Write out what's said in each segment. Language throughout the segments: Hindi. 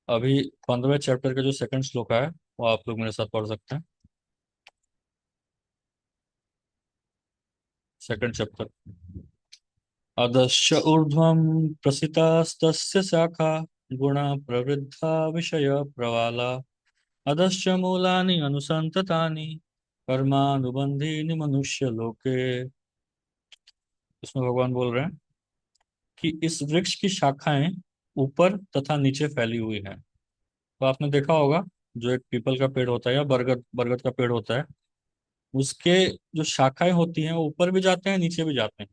अभी 15वें चैप्टर का जो सेकंड श्लोक है वो आप लोग मेरे साथ पढ़ सकते हैं। Second chapter. अधश्च ऊर्ध्वं प्रसितास्तस्य शाखा गुणा प्रवृद्धा विषय प्रवाला अधश्च मूलानि अनुसंततानि कर्मानुबंधीनि मनुष्य लोके। इसमें भगवान बोल रहे हैं कि इस वृक्ष की शाखाएं ऊपर तथा नीचे फैली हुई हैं। तो आपने देखा होगा, जो एक पीपल का पेड़ होता है या बरगद बरगद का पेड़ होता है, उसके जो शाखाएं होती हैं वो ऊपर भी जाते हैं नीचे भी जाते हैं।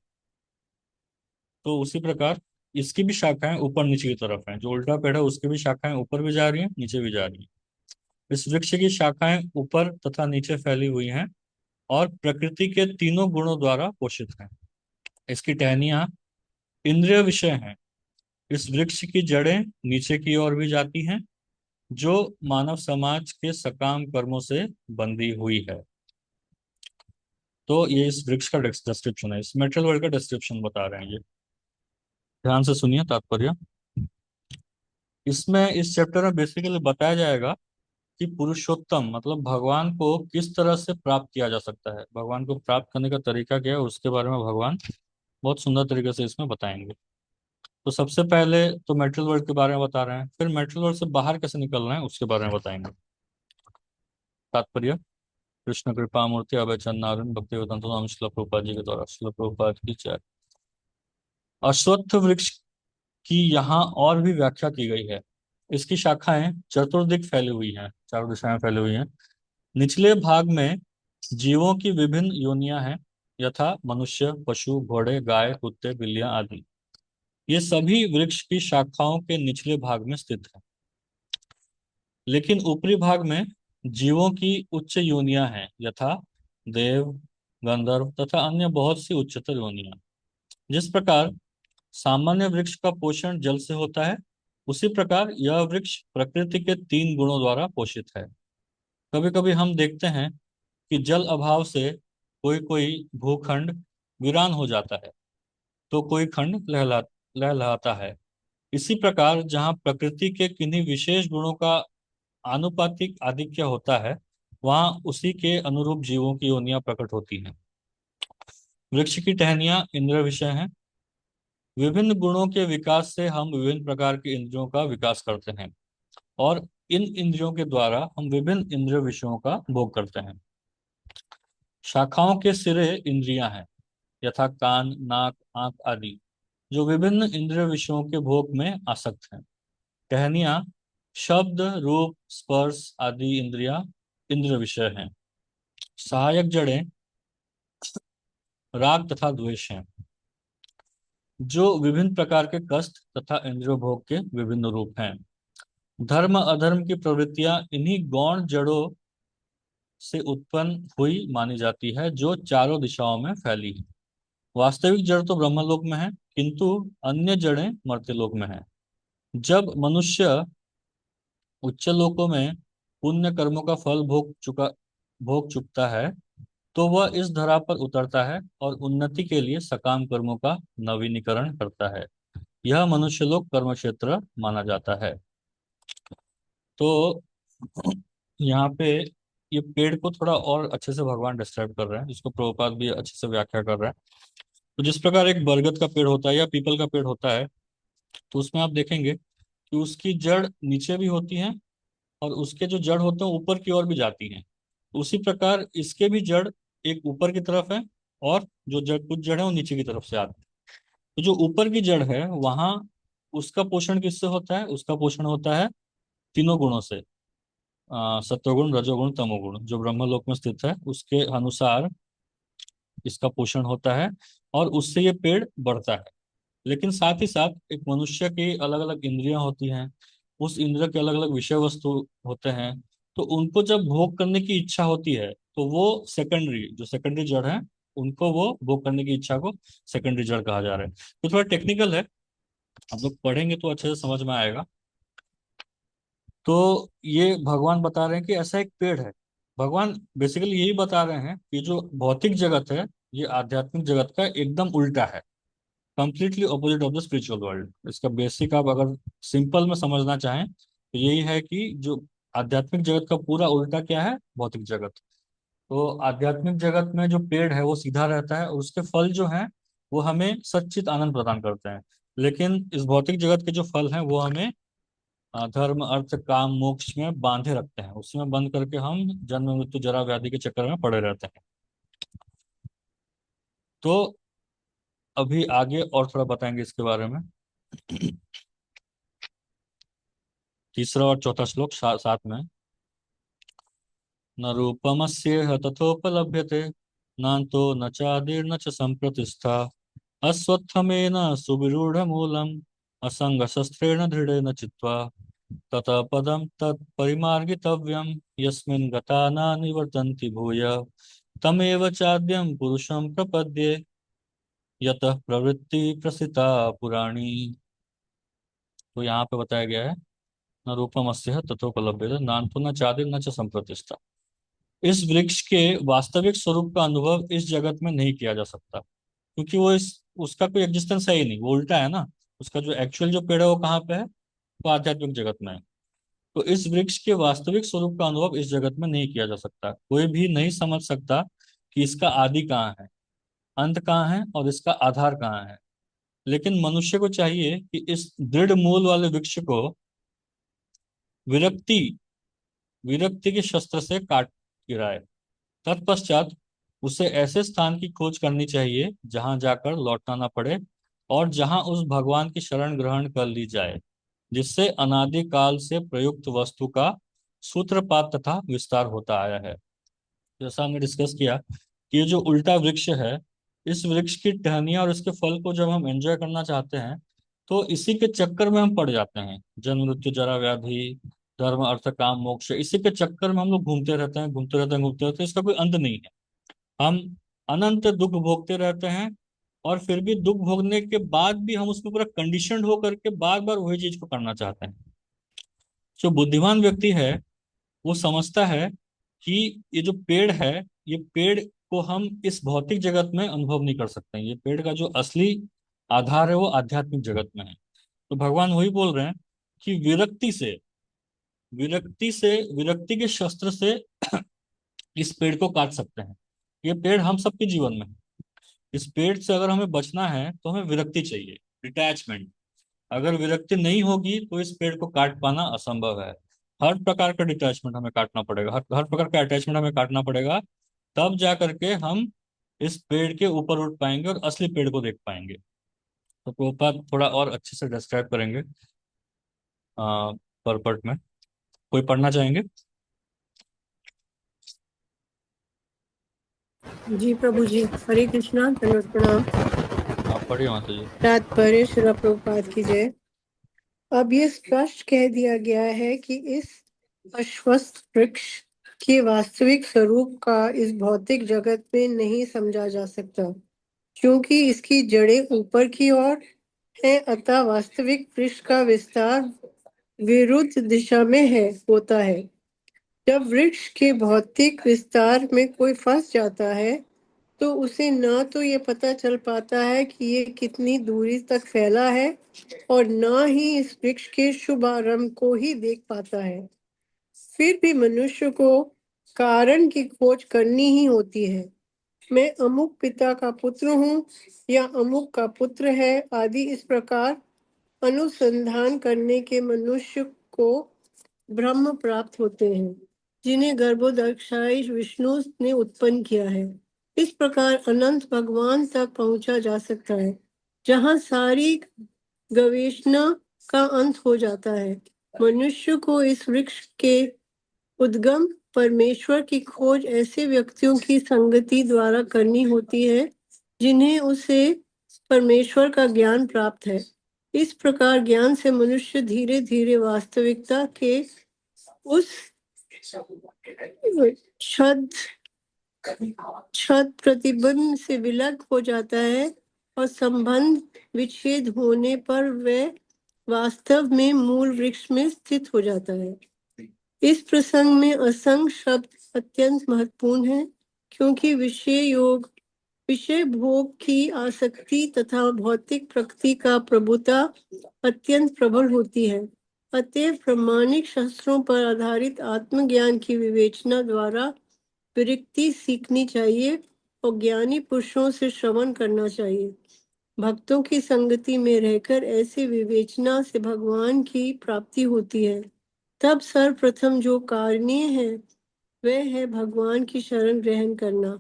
तो उसी प्रकार इसकी भी शाखाएं ऊपर नीचे की तरफ हैं। जो उल्टा पेड़ है उसकी भी शाखाएं ऊपर भी जा रही हैं नीचे भी जा रही हैं। इस वृक्ष की शाखाएं ऊपर तथा नीचे फैली हुई हैं और प्रकृति के तीनों गुणों द्वारा पोषित हैं। इसकी टहनियां इंद्रिय विषय हैं। इस वृक्ष की जड़ें नीचे की ओर भी जाती हैं, जो मानव समाज के सकाम कर्मों से बंधी हुई है। तो ये इस वृक्ष का डिस्क्रिप्शन है, इस मेटेरियल वर्ल्ड का डिस्क्रिप्शन बता रहे हैं ये। ध्यान से सुनिए तात्पर्य। इसमें इस चैप्टर में बेसिकली बताया जाएगा कि पुरुषोत्तम मतलब भगवान को किस तरह से प्राप्त किया जा सकता है, भगवान को प्राप्त करने का तरीका क्या है, उसके बारे में भगवान बहुत सुंदर तरीके से इसमें बताएंगे। तो सबसे पहले तो मेटेरियल वर्ल्ड के बारे में बता रहे हैं, फिर मेटेरियल वर्ल्ड से बाहर कैसे निकलना है उसके बारे में बताएंगे। तात्पर्य। कृष्ण कृपा मूर्ति अभय चंद्रारण भक्ति वेदांत स्वामी श्रील प्रभुपाद जी के द्वारा। श्रील प्रभुपाद की जय। अश्वत्थ वृक्ष की यहाँ और भी व्याख्या की गई है। इसकी शाखाएं चतुर्दिक फैली हुई हैं, चारों दिशाएं फैली हुई हैं। निचले भाग में जीवों की विभिन्न योनियां हैं, यथा मनुष्य, पशु, घोड़े, गाय, कुत्ते, बिल्लियां आदि। ये सभी वृक्ष की शाखाओं के निचले भाग में स्थित है। लेकिन ऊपरी भाग में जीवों की उच्च योनियां हैं, यथा देव, गंधर्व तथा अन्य बहुत सी उच्चतर योनियां। जिस प्रकार सामान्य वृक्ष का पोषण जल से होता है, उसी प्रकार यह वृक्ष प्रकृति के तीन गुणों द्वारा पोषित है। कभी कभी हम देखते हैं कि जल अभाव से कोई कोई भूखंड वीरान हो जाता है, तो कोई खंड लहलहाता है। इसी प्रकार जहाँ प्रकृति के किन्हीं विशेष गुणों का आनुपातिक आधिक्य होता है, वहाँ उसी के अनुरूप जीवों की योनियां प्रकट होती हैं। वृक्ष की टहनियां इंद्र विषय हैं। विभिन्न गुणों के विकास से हम विभिन्न प्रकार के इंद्रियों का विकास करते हैं, और इन इंद्रियों के द्वारा हम विभिन्न इंद्रिय विषयों का भोग करते हैं। शाखाओं के सिरे इंद्रियां हैं, यथा कान, नाक, आंख आदि, जो विभिन्न इंद्रिय विषयों के भोग में आसक्त हैं। टहनियां शब्द, रूप, स्पर्श आदि इंद्रियां इंद्रिय विषय हैं। सहायक जड़ें राग तथा द्वेष हैं, जो विभिन्न प्रकार के कष्ट तथा इंद्रिय भोग के विभिन्न रूप हैं। धर्म अधर्म की प्रवृत्तियां इन्हीं गौण जड़ों से उत्पन्न हुई मानी जाती है, जो चारों दिशाओं में फैली है। वास्तविक जड़ तो ब्रह्मलोक में है, किंतु अन्य जड़ें मर्त्यलोक में है। जब मनुष्य उच्च लोकों में पुण्य कर्मों का फल भोग चुकता है, तो वह इस धरा पर उतरता है और उन्नति के लिए सकाम कर्मों का नवीनीकरण करता है। यह मनुष्य लोक कर्म क्षेत्र माना जाता है। तो यहाँ पे ये पेड़ को थोड़ा और अच्छे से भगवान डिस्क्राइब कर रहे हैं, जिसको प्रभुपाद भी अच्छे से व्याख्या कर रहे हैं। तो जिस प्रकार एक बरगद का पेड़ होता है या पीपल का पेड़ होता है, तो उसमें आप देखेंगे कि उसकी जड़ नीचे भी होती है और उसके जो जड़ होते हैं ऊपर की ओर भी जाती हैं। उसी प्रकार इसके भी जड़ एक ऊपर की तरफ है, और जो जड़ कुछ जड़ है वो नीचे की तरफ से आती है। तो जो ऊपर की जड़ है वहां उसका पोषण किससे होता है? उसका पोषण होता है तीनों गुणों से। सत्वगुण, रजोगुण, तमोगुण जो ब्रह्मलोक में स्थित है उसके अनुसार इसका पोषण होता है, और उससे ये पेड़ बढ़ता है। लेकिन साथ ही साथ एक मनुष्य की अलग अलग इंद्रियां होती हैं, उस इंद्रिय के अलग अलग विषय वस्तु होते हैं। तो उनको जब भोग करने की इच्छा होती है, तो वो सेकेंडरी जो सेकेंडरी जड़ है, उनको वो भोग करने की इच्छा को सेकेंडरी जड़ कहा जा रहा है। तो थोड़ा टेक्निकल है, आप लोग पढ़ेंगे तो अच्छे से समझ में आएगा। तो ये भगवान बता रहे हैं कि ऐसा एक पेड़ है। भगवान बेसिकली यही बता रहे हैं कि जो भौतिक जगत है, ये आध्यात्मिक जगत का एकदम उल्टा है, completely opposite of the spiritual world. इसका बेसिक आप अगर सिंपल में समझना चाहें, तो यही है कि जो आध्यात्मिक जगत का पूरा उल्टा क्या है, भौतिक जगत। तो आध्यात्मिक जगत में जो पेड़ है वो सीधा रहता है और उसके फल जो हैं वो हमें सच्चित आनंद प्रदान करते हैं। लेकिन इस भौतिक जगत के जो फल हैं वो हमें धर्म अर्थ काम मोक्ष में बांधे रखते हैं, उसमें बंद करके हम जन्म मृत्यु जरा व्याधि के चक्कर में पड़े रहते हैं। तो अभी आगे और थोड़ा बताएंगे इसके बारे में। तीसरा और चौथा श्लोक साथ में। न रूपमस्येह तथोपलभ्यते नान्तो न चादिर्न च संप्रतिष्ठा अश्वत्थमेन सुविरूढ़मूलम् असङ्गशस्त्रेण दृढेन चित्वा ततः पदं तत्परिमार्गितव्यं यस्मिन् गता न निवर्तन्ति भूय तमेव चाद्यं पुरुषं प्रपद्ये यतः प्रवृत्ति प्रसिता पुराणी। तो यहाँ पे बताया गया है न रूपमस्य तथोपलभ्यते नान्तो न चादिर न च संप्रतिष्ठा। इस वृक्ष के वास्तविक स्वरूप का अनुभव इस जगत में नहीं किया जा सकता, क्योंकि वो इस उसका कोई एग्जिस्टेंस है ही नहीं, वो उल्टा है ना। उसका जो एक्चुअल जो पेड़ है वो कहाँ पे है, वो आध्यात्मिक जगत में है। तो इस वृक्ष के वास्तविक स्वरूप का अनुभव इस जगत में नहीं किया जा सकता। कोई भी नहीं समझ सकता कि इसका आदि कहाँ है, अंत कहाँ है और इसका आधार कहाँ है। लेकिन मनुष्य को चाहिए कि इस दृढ़ मूल वाले वृक्ष को विरक्ति विरक्ति के शस्त्र से काट गिराए। तत्पश्चात उसे ऐसे स्थान की खोज करनी चाहिए जहां जाकर लौटना ना पड़े और जहां उस भगवान की शरण ग्रहण कर ली जाए जिससे अनादि काल से प्रयुक्त वस्तु का सूत्रपात तथा विस्तार होता आया है। जैसा हमने डिस्कस किया कि ये जो उल्टा वृक्ष है, इस वृक्ष की टहनियाँ और इसके फल को जब हम एंजॉय करना चाहते हैं तो इसी के चक्कर में हम पड़ जाते हैं। जन्म मृत्यु जरा व्याधि धर्म अर्थ काम मोक्ष, इसी के चक्कर में हम लोग घूमते रहते हैं घूमते रहते हैं घूमते रहते हैं, इसका कोई अंत नहीं है। हम अनंत दुख भोगते रहते हैं और फिर भी दुख भोगने के बाद भी हम उसमें पूरा कंडीशनड होकर के बार बार वही चीज को करना चाहते हैं। जो बुद्धिमान व्यक्ति है वो समझता है कि ये जो पेड़ है, ये पेड़ को हम इस भौतिक जगत में अनुभव नहीं कर सकते हैं। ये पेड़ का जो असली आधार है वो आध्यात्मिक जगत में है। तो भगवान वही बोल रहे हैं कि विरक्ति के शस्त्र से इस पेड़ को काट सकते हैं। ये पेड़ हम सबके जीवन में है। इस पेड़ से अगर हमें बचना है तो हमें विरक्ति चाहिए, डिटैचमेंट। अगर विरक्ति नहीं होगी तो इस पेड़ को काट पाना असंभव है। हर प्रकार का डिटैचमेंट हमें काटना पड़ेगा, हर प्रकार का अटैचमेंट हमें काटना पड़ेगा। तब जा करके हम इस पेड़ के ऊपर उठ पाएंगे और असली पेड़ को देख पाएंगे। तो प्रभुपाद थोड़ा और अच्छे से डिस्क्राइब करेंगे परपट में। कोई पढ़ना चाहेंगे? जी प्रभु जी, हरे कृष्णा, दंडवत प्रणाम। आप पढ़िए माता जी। तात्पर्य श्रील प्रभुपाद की जय। अब ये स्पष्ट कह दिया गया है कि इस अश्वत्थ वृक्ष के वास्तविक स्वरूप का इस भौतिक जगत में नहीं समझा जा सकता, क्योंकि इसकी जड़ें ऊपर की ओर है, अतः वास्तविक वृक्ष का विस्तार विरुद्ध दिशा में होता है। जब वृक्ष के भौतिक विस्तार में कोई फंस जाता है तो उसे ना तो ये पता चल पाता है कि ये कितनी दूरी तक फैला है और ना ही इस वृक्ष के शुभ आरंभ को ही देख पाता है। फिर भी मनुष्य को कारण की खोज करनी ही होती है। मैं अमुक पिता का पुत्र हूँ या अमुक का पुत्र है आदि इस प्रकार अनुसंधान करने के मनुष्य को ब्रह्म प्राप्त होते हैं, जिन्हें गर्भोदक्षाई विष्णु ने उत्पन्न किया है। इस प्रकार अनंत भगवान तक पहुंचा जा सकता है, जहां सारी गवेषणा का अंत हो जाता है। मनुष्य को इस वृक्ष के उद्गम परमेश्वर की खोज ऐसे व्यक्तियों की संगति द्वारा करनी होती है जिन्हें उसे परमेश्वर का ज्ञान प्राप्त है। इस प्रकार ज्ञान से मनुष्य धीरे धीरे वास्तविकता के उस छद छद प्रतिबंध से विलग हो जाता है और संबंध विच्छेद होने पर वह वास्तव में मूल वृक्ष में स्थित हो जाता है। इस प्रसंग में असंग शब्द अत्यंत महत्वपूर्ण है, क्योंकि विषय भोग की आसक्ति तथा भौतिक प्रकृति का प्रभुता अत्यंत प्रबल होती है। अतएव प्रामाणिक शास्त्रों पर आधारित आत्मज्ञान की विवेचना द्वारा विरक्ति सीखनी चाहिए और ज्ञानी पुरुषों से श्रवण करना चाहिए। भक्तों की संगति में रहकर ऐसी विवेचना से भगवान की प्राप्ति होती है। तब सर्वप्रथम जो कारणीय है वह है भगवान की शरण ग्रहण करना।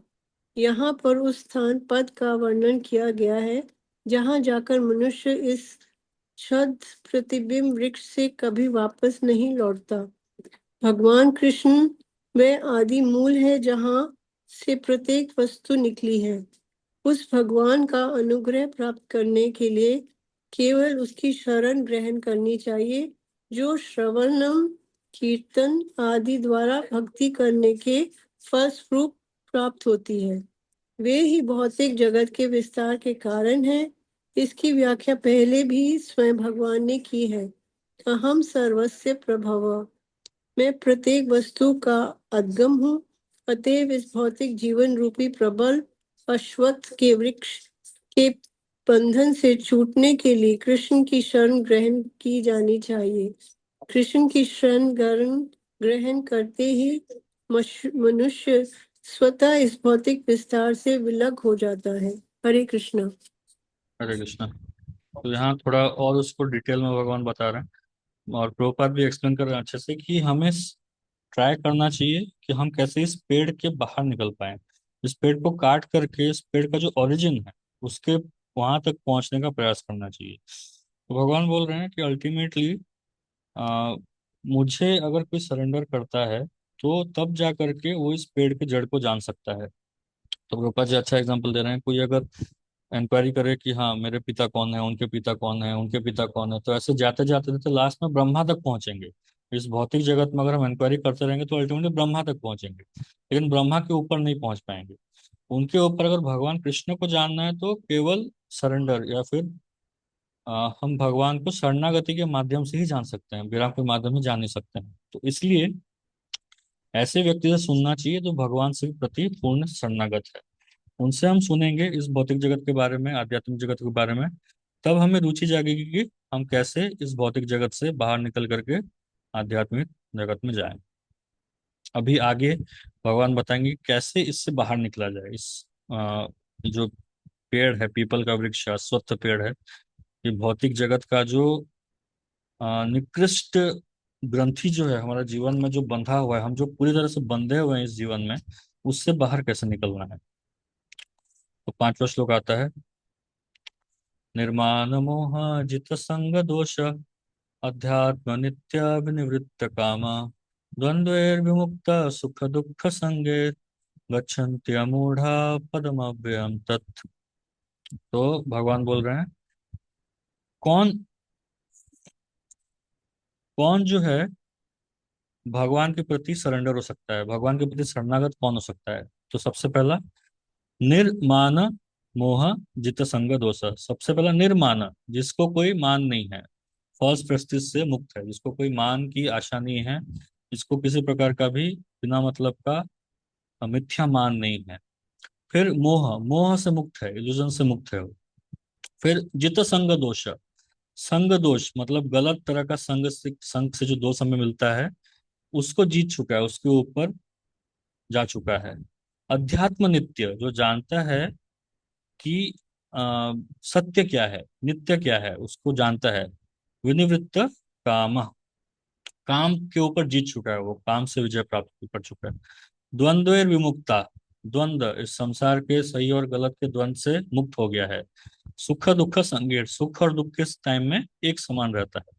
यहाँ पर उस स्थान पद का वर्णन किया गया है जहाँ जाकर मनुष्य इस छद प्रतिबिंब वृक्ष से कभी वापस नहीं लौटता। भगवान कृष्ण वह आदि मूल है जहाँ से प्रत्येक वस्तु निकली है। उस भगवान का अनुग्रह प्राप्त करने के लिए केवल उसकी शरण ग्रहण करनी चाहिए, जो श्रवणम कीर्तन आदि द्वारा भक्ति करने के फलस्वरूप प्राप्त होती है। वे ही भौतिक जगत के विस्तार के कारण है। इसकी व्याख्या पहले भी स्वयं भगवान ने की है। अहम सर्वस्य प्रभव, मैं प्रत्येक वस्तु का उद्गम हूँ। अतएव इस भौतिक जीवन रूपी प्रबल अश्वत्थ के वृक्ष के बंधन से छूटने के लिए कृष्ण की शरण ग्रहण की जानी चाहिए। कृष्ण की शरण ग्रहण करते ही मनुष्य स्वतः इस भौतिक विस्तार से विलग हो जाता है। हरे कृष्णा। हरे कृष्णा। तो यहाँ थोड़ा और उसको डिटेल में भगवान बता रहे हैं, और प्रभुपाद भी एक्सप्लेन कर रहे हैं अच्छे से कि हमें ट्राई करना चाहिए कि हम कैसे इस पेड़ के बाहर निकल पाए, इस पेड़ को काट करके इस पेड़ का जो ओरिजिन है उसके वहां तक पहुंचने का प्रयास करना चाहिए। तो भगवान बोल रहे हैं कि अल्टीमेटली मुझे अगर कोई सरेंडर करता है तो तब जा करके वो इस पेड़ के जड़ को जान सकता है। तो प्रभुपाद जी अच्छा एग्जांपल दे रहे हैं, कोई अगर इंक्वायरी करे कि हाँ मेरे पिता कौन है, उनके पिता कौन है, उनके पिता कौन है, तो ऐसे जाते जाते जाते लास्ट में ब्रह्मा तक पहुंचेंगे। इस भौतिक जगत में अगर हम इंक्वायरी करते रहेंगे तो अल्टीमेटली ब्रह्मा तक पहुंचेंगे, लेकिन ब्रह्मा के ऊपर नहीं पहुंच पाएंगे। उनके ऊपर अगर भगवान कृष्ण को जानना है तो केवल सरेंडर या फिर हम भगवान को शरणागति के माध्यम से ही जान सकते हैं, विराम के माध्यम से जान नहीं सकते हैं। तो इसलिए ऐसे व्यक्ति से सुनना चाहिए जो भगवान से प्रति पूर्ण शरणागत है। उनसे हम सुनेंगे इस भौतिक जगत के बारे में, आध्यात्मिक जगत के बारे में, तब हमें रुचि जागेगी कि हम कैसे इस भौतिक जगत से बाहर निकल करके आध्यात्मिक जगत में जाएं। अभी आगे भगवान बताएंगे कि कैसे इससे बाहर निकला जाए। इस जो पेड़ है, पीपल का वृक्ष, अश्वत्थ पेड़ है, ये भौतिक जगत का जो निकृष्ट ग्रंथि जो है हमारा जीवन में जो बंधा हुआ है, हम जो पूरी तरह से बंधे हुए हैं इस जीवन में, उससे बाहर कैसे निकलना है। तो पांचवा श्लोक आता है, निर्माण मोह जित संग दोष अध्यात्म नित्याभिनिवृत्त कामा द्वंद्वैर्विमुक्त सुख दुख संगे गच्छन्ति अमूढ़ा पदमव्ययम् तत्। तो भगवान बोल रहे हैं, कौन कौन जो है भगवान के प्रति सरेंडर हो सकता है, भगवान के प्रति शरणागत कौन हो सकता है। तो सबसे पहला निर्मान मोह जित संग दोष। सबसे पहला निर्मान, जिसको कोई मान नहीं है, फॉल्स प्रेस्टिज से मुक्त है, जिसको कोई मान की आशा नहीं है, जिसको किसी प्रकार का भी बिना मतलब का मिथ्या मान नहीं है। फिर मोह, मोह से मुक्त है, इल्यूजन से मुक्त है वो। फिर जित संग दोष, संग दोष मतलब गलत तरह का संग से जो दोष हमें मिलता है उसको जीत चुका है, उसके ऊपर जा चुका है। अध्यात्म नित्य, जो जानता है कि सत्य क्या है, नित्य क्या है, उसको जानता है। विनिवृत्त काम, काम के ऊपर जीत चुका है, वो काम से विजय प्राप्त कर चुका है। द्वंद्व विमुक्ता, द्वंद्व इस संसार के सही और गलत के द्वंद्व से मुक्त हो गया है। सुख दुख संगेत, सुख और दुख के टाइम में एक समान रहता है।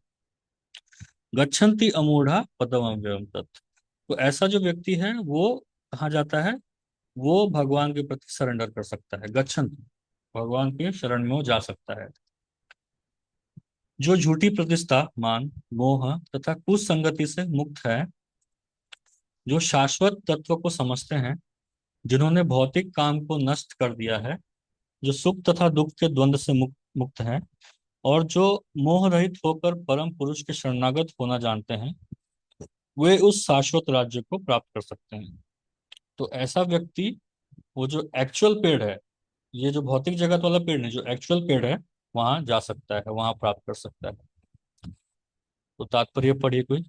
गच्छन्ति अमूढ़ा पदम अव्ययम् तत्। तो ऐसा जो व्यक्ति है वो कहाँ जाता है, वो भगवान के प्रति सरेंडर कर सकता है। गच्छन्ति, भगवान के शरण में वो जा सकता है। जो झूठी प्रतिष्ठा, मान, मोह तथा कुसंगति से मुक्त है, जो शाश्वत तत्व को समझते हैं, जिन्होंने भौतिक काम को नष्ट कर दिया है, जो सुख तथा दुख के द्वंद्व से मुक्त है, और जो मोह रहित होकर परम पुरुष के शरणागत होना जानते हैं, वे उस शाश्वत राज्य को प्राप्त कर सकते हैं। तो ऐसा व्यक्ति, वो जो एक्चुअल पेड़ है, ये जो भौतिक जगत वाला पेड़ नहीं, जो एक्चुअल पेड़ है, वहां जा सकता है, वहां प्राप्त कर सकता है। तो तात्पर्य पढ़िए कोई।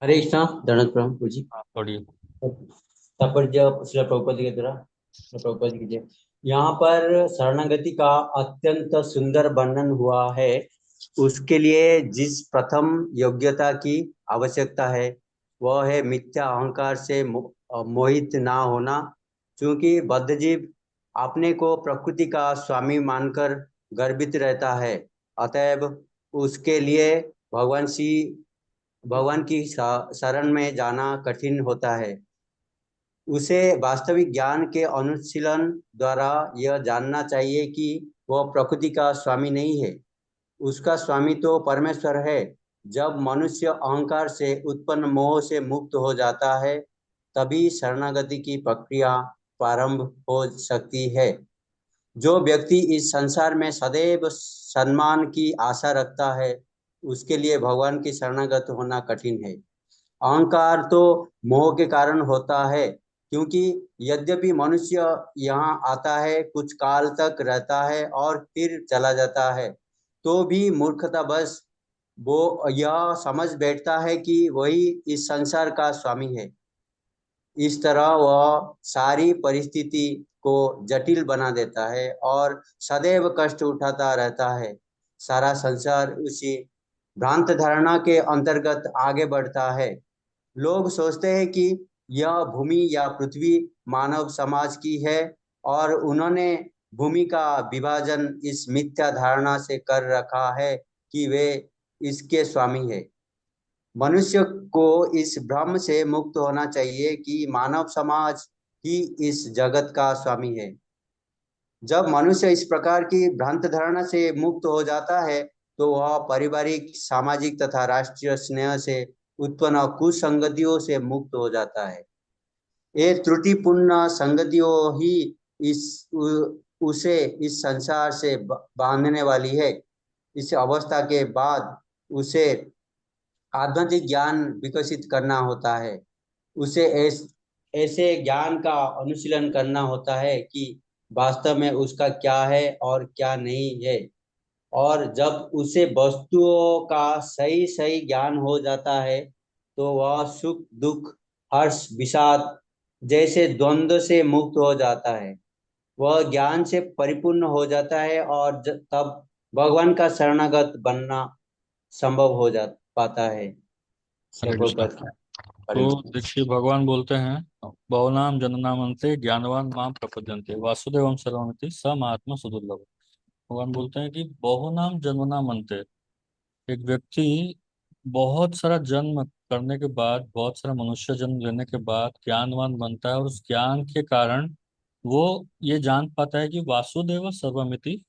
हरे कृष्णा दंडवत प्रणाम जी। हाँ पढ़िए। तात्पर्य श्रील प्रभुपाद जी के द्वारा, श्रील प्रभुपाद जी की जय। यहाँ पर शरणागति का अत्यंत सुंदर वर्णन हुआ है। उसके लिए जिस प्रथम योग्यता की आवश्यकता है वह है मिथ्या अहंकार से मोहित ना होना। क्योंकि बद्धजीव अपने को प्रकृति का स्वामी मानकर गर्वित रहता है। अतएव उसके लिए भगवान श्री भगवान की शरण में जाना कठिन होता है। उसे वास्तविक ज्ञान के अनुशीलन द्वारा यह जानना चाहिए कि वह प्रकृति का स्वामी नहीं है, उसका स्वामी तो परमेश्वर है। जब मनुष्य अहंकार से उत्पन्न मोह से मुक्त हो जाता है तभी शरणागति की प्रक्रिया प्रारंभ हो सकती है। जो व्यक्ति इस संसार में सदैव सम्मान की आशा रखता है उसके लिए भगवान की शरणागत होना कठिन है। अहंकार तो मोह के कारण होता है, क्योंकि यद्यपि मनुष्य यहाँ आता है, कुछ काल तक रहता है और फिर चला जाता है, तो भी मूर्खतावश वो यह समझ बैठता है कि वही इस संसार का स्वामी है। इस तरह वह सारी परिस्थिति को जटिल बना देता है और सदैव कष्ट उठाता रहता है। सारा संसार उसी भ्रांत धारणा के अंतर्गत आगे बढ़ता है। लोग सोचते हैं कि यह भूमि या पृथ्वी मानव समाज की है और उन्होंने भूमि का विभाजन इस मिथ्या धारणा से कर रखा है कि वे इसके स्वामी है। मनुष्य को इस भ्रम से मुक्त होना चाहिए कि मानव समाज ही इस जगत का स्वामी है। जब मनुष्य इस प्रकार की भ्रांत धारणा से मुक्त हो जाता है तो वह पारिवारिक, सामाजिक तथा राष्ट्रीय स्नेह से उत्पन्न कुसंगतियों से मुक्त हो जाता है। ये त्रुटिपूर्ण संगतियों ही उसे इस संसार से बांधने वाली है। इस अवस्था के बाद उसे आध्यात्मिक ज्ञान विकसित करना होता है। उसे ऐसे ज्ञान का अनुशीलन करना होता है कि वास्तव में उसका क्या है और क्या नहीं है। और जब उसे वस्तुओं का सही सही ज्ञान हो जाता है तो वह सुख दुख, हर्ष विषाद जैसे द्वंद्व से मुक्त हो जाता है। वह ज्ञान से परिपूर्ण हो जाता है और तब भगवान का शरणागत बनना संभव हो जा पाता है। हरे कृष्णा। श्री तो प्रभुपाद। देखिए भगवान बोलते हैं बहुनाम जननामन्ते ज्ञानवान माम प्रपद्यन्ते वासुदेवम सर्वमिति स महात्मा सुदुर्लभ। भगवान बोलते हैं कि बहुनाम जन्मनामन्ते, एक व्यक्ति बहुत सारा जन्म करने के बाद, बहुत सारा मनुष्य जन्म लेने के बाद ज्ञानवान बनता है और उस ज्ञान के कारण वो ये जान पाता है कि वासुदेव सर्वमिति।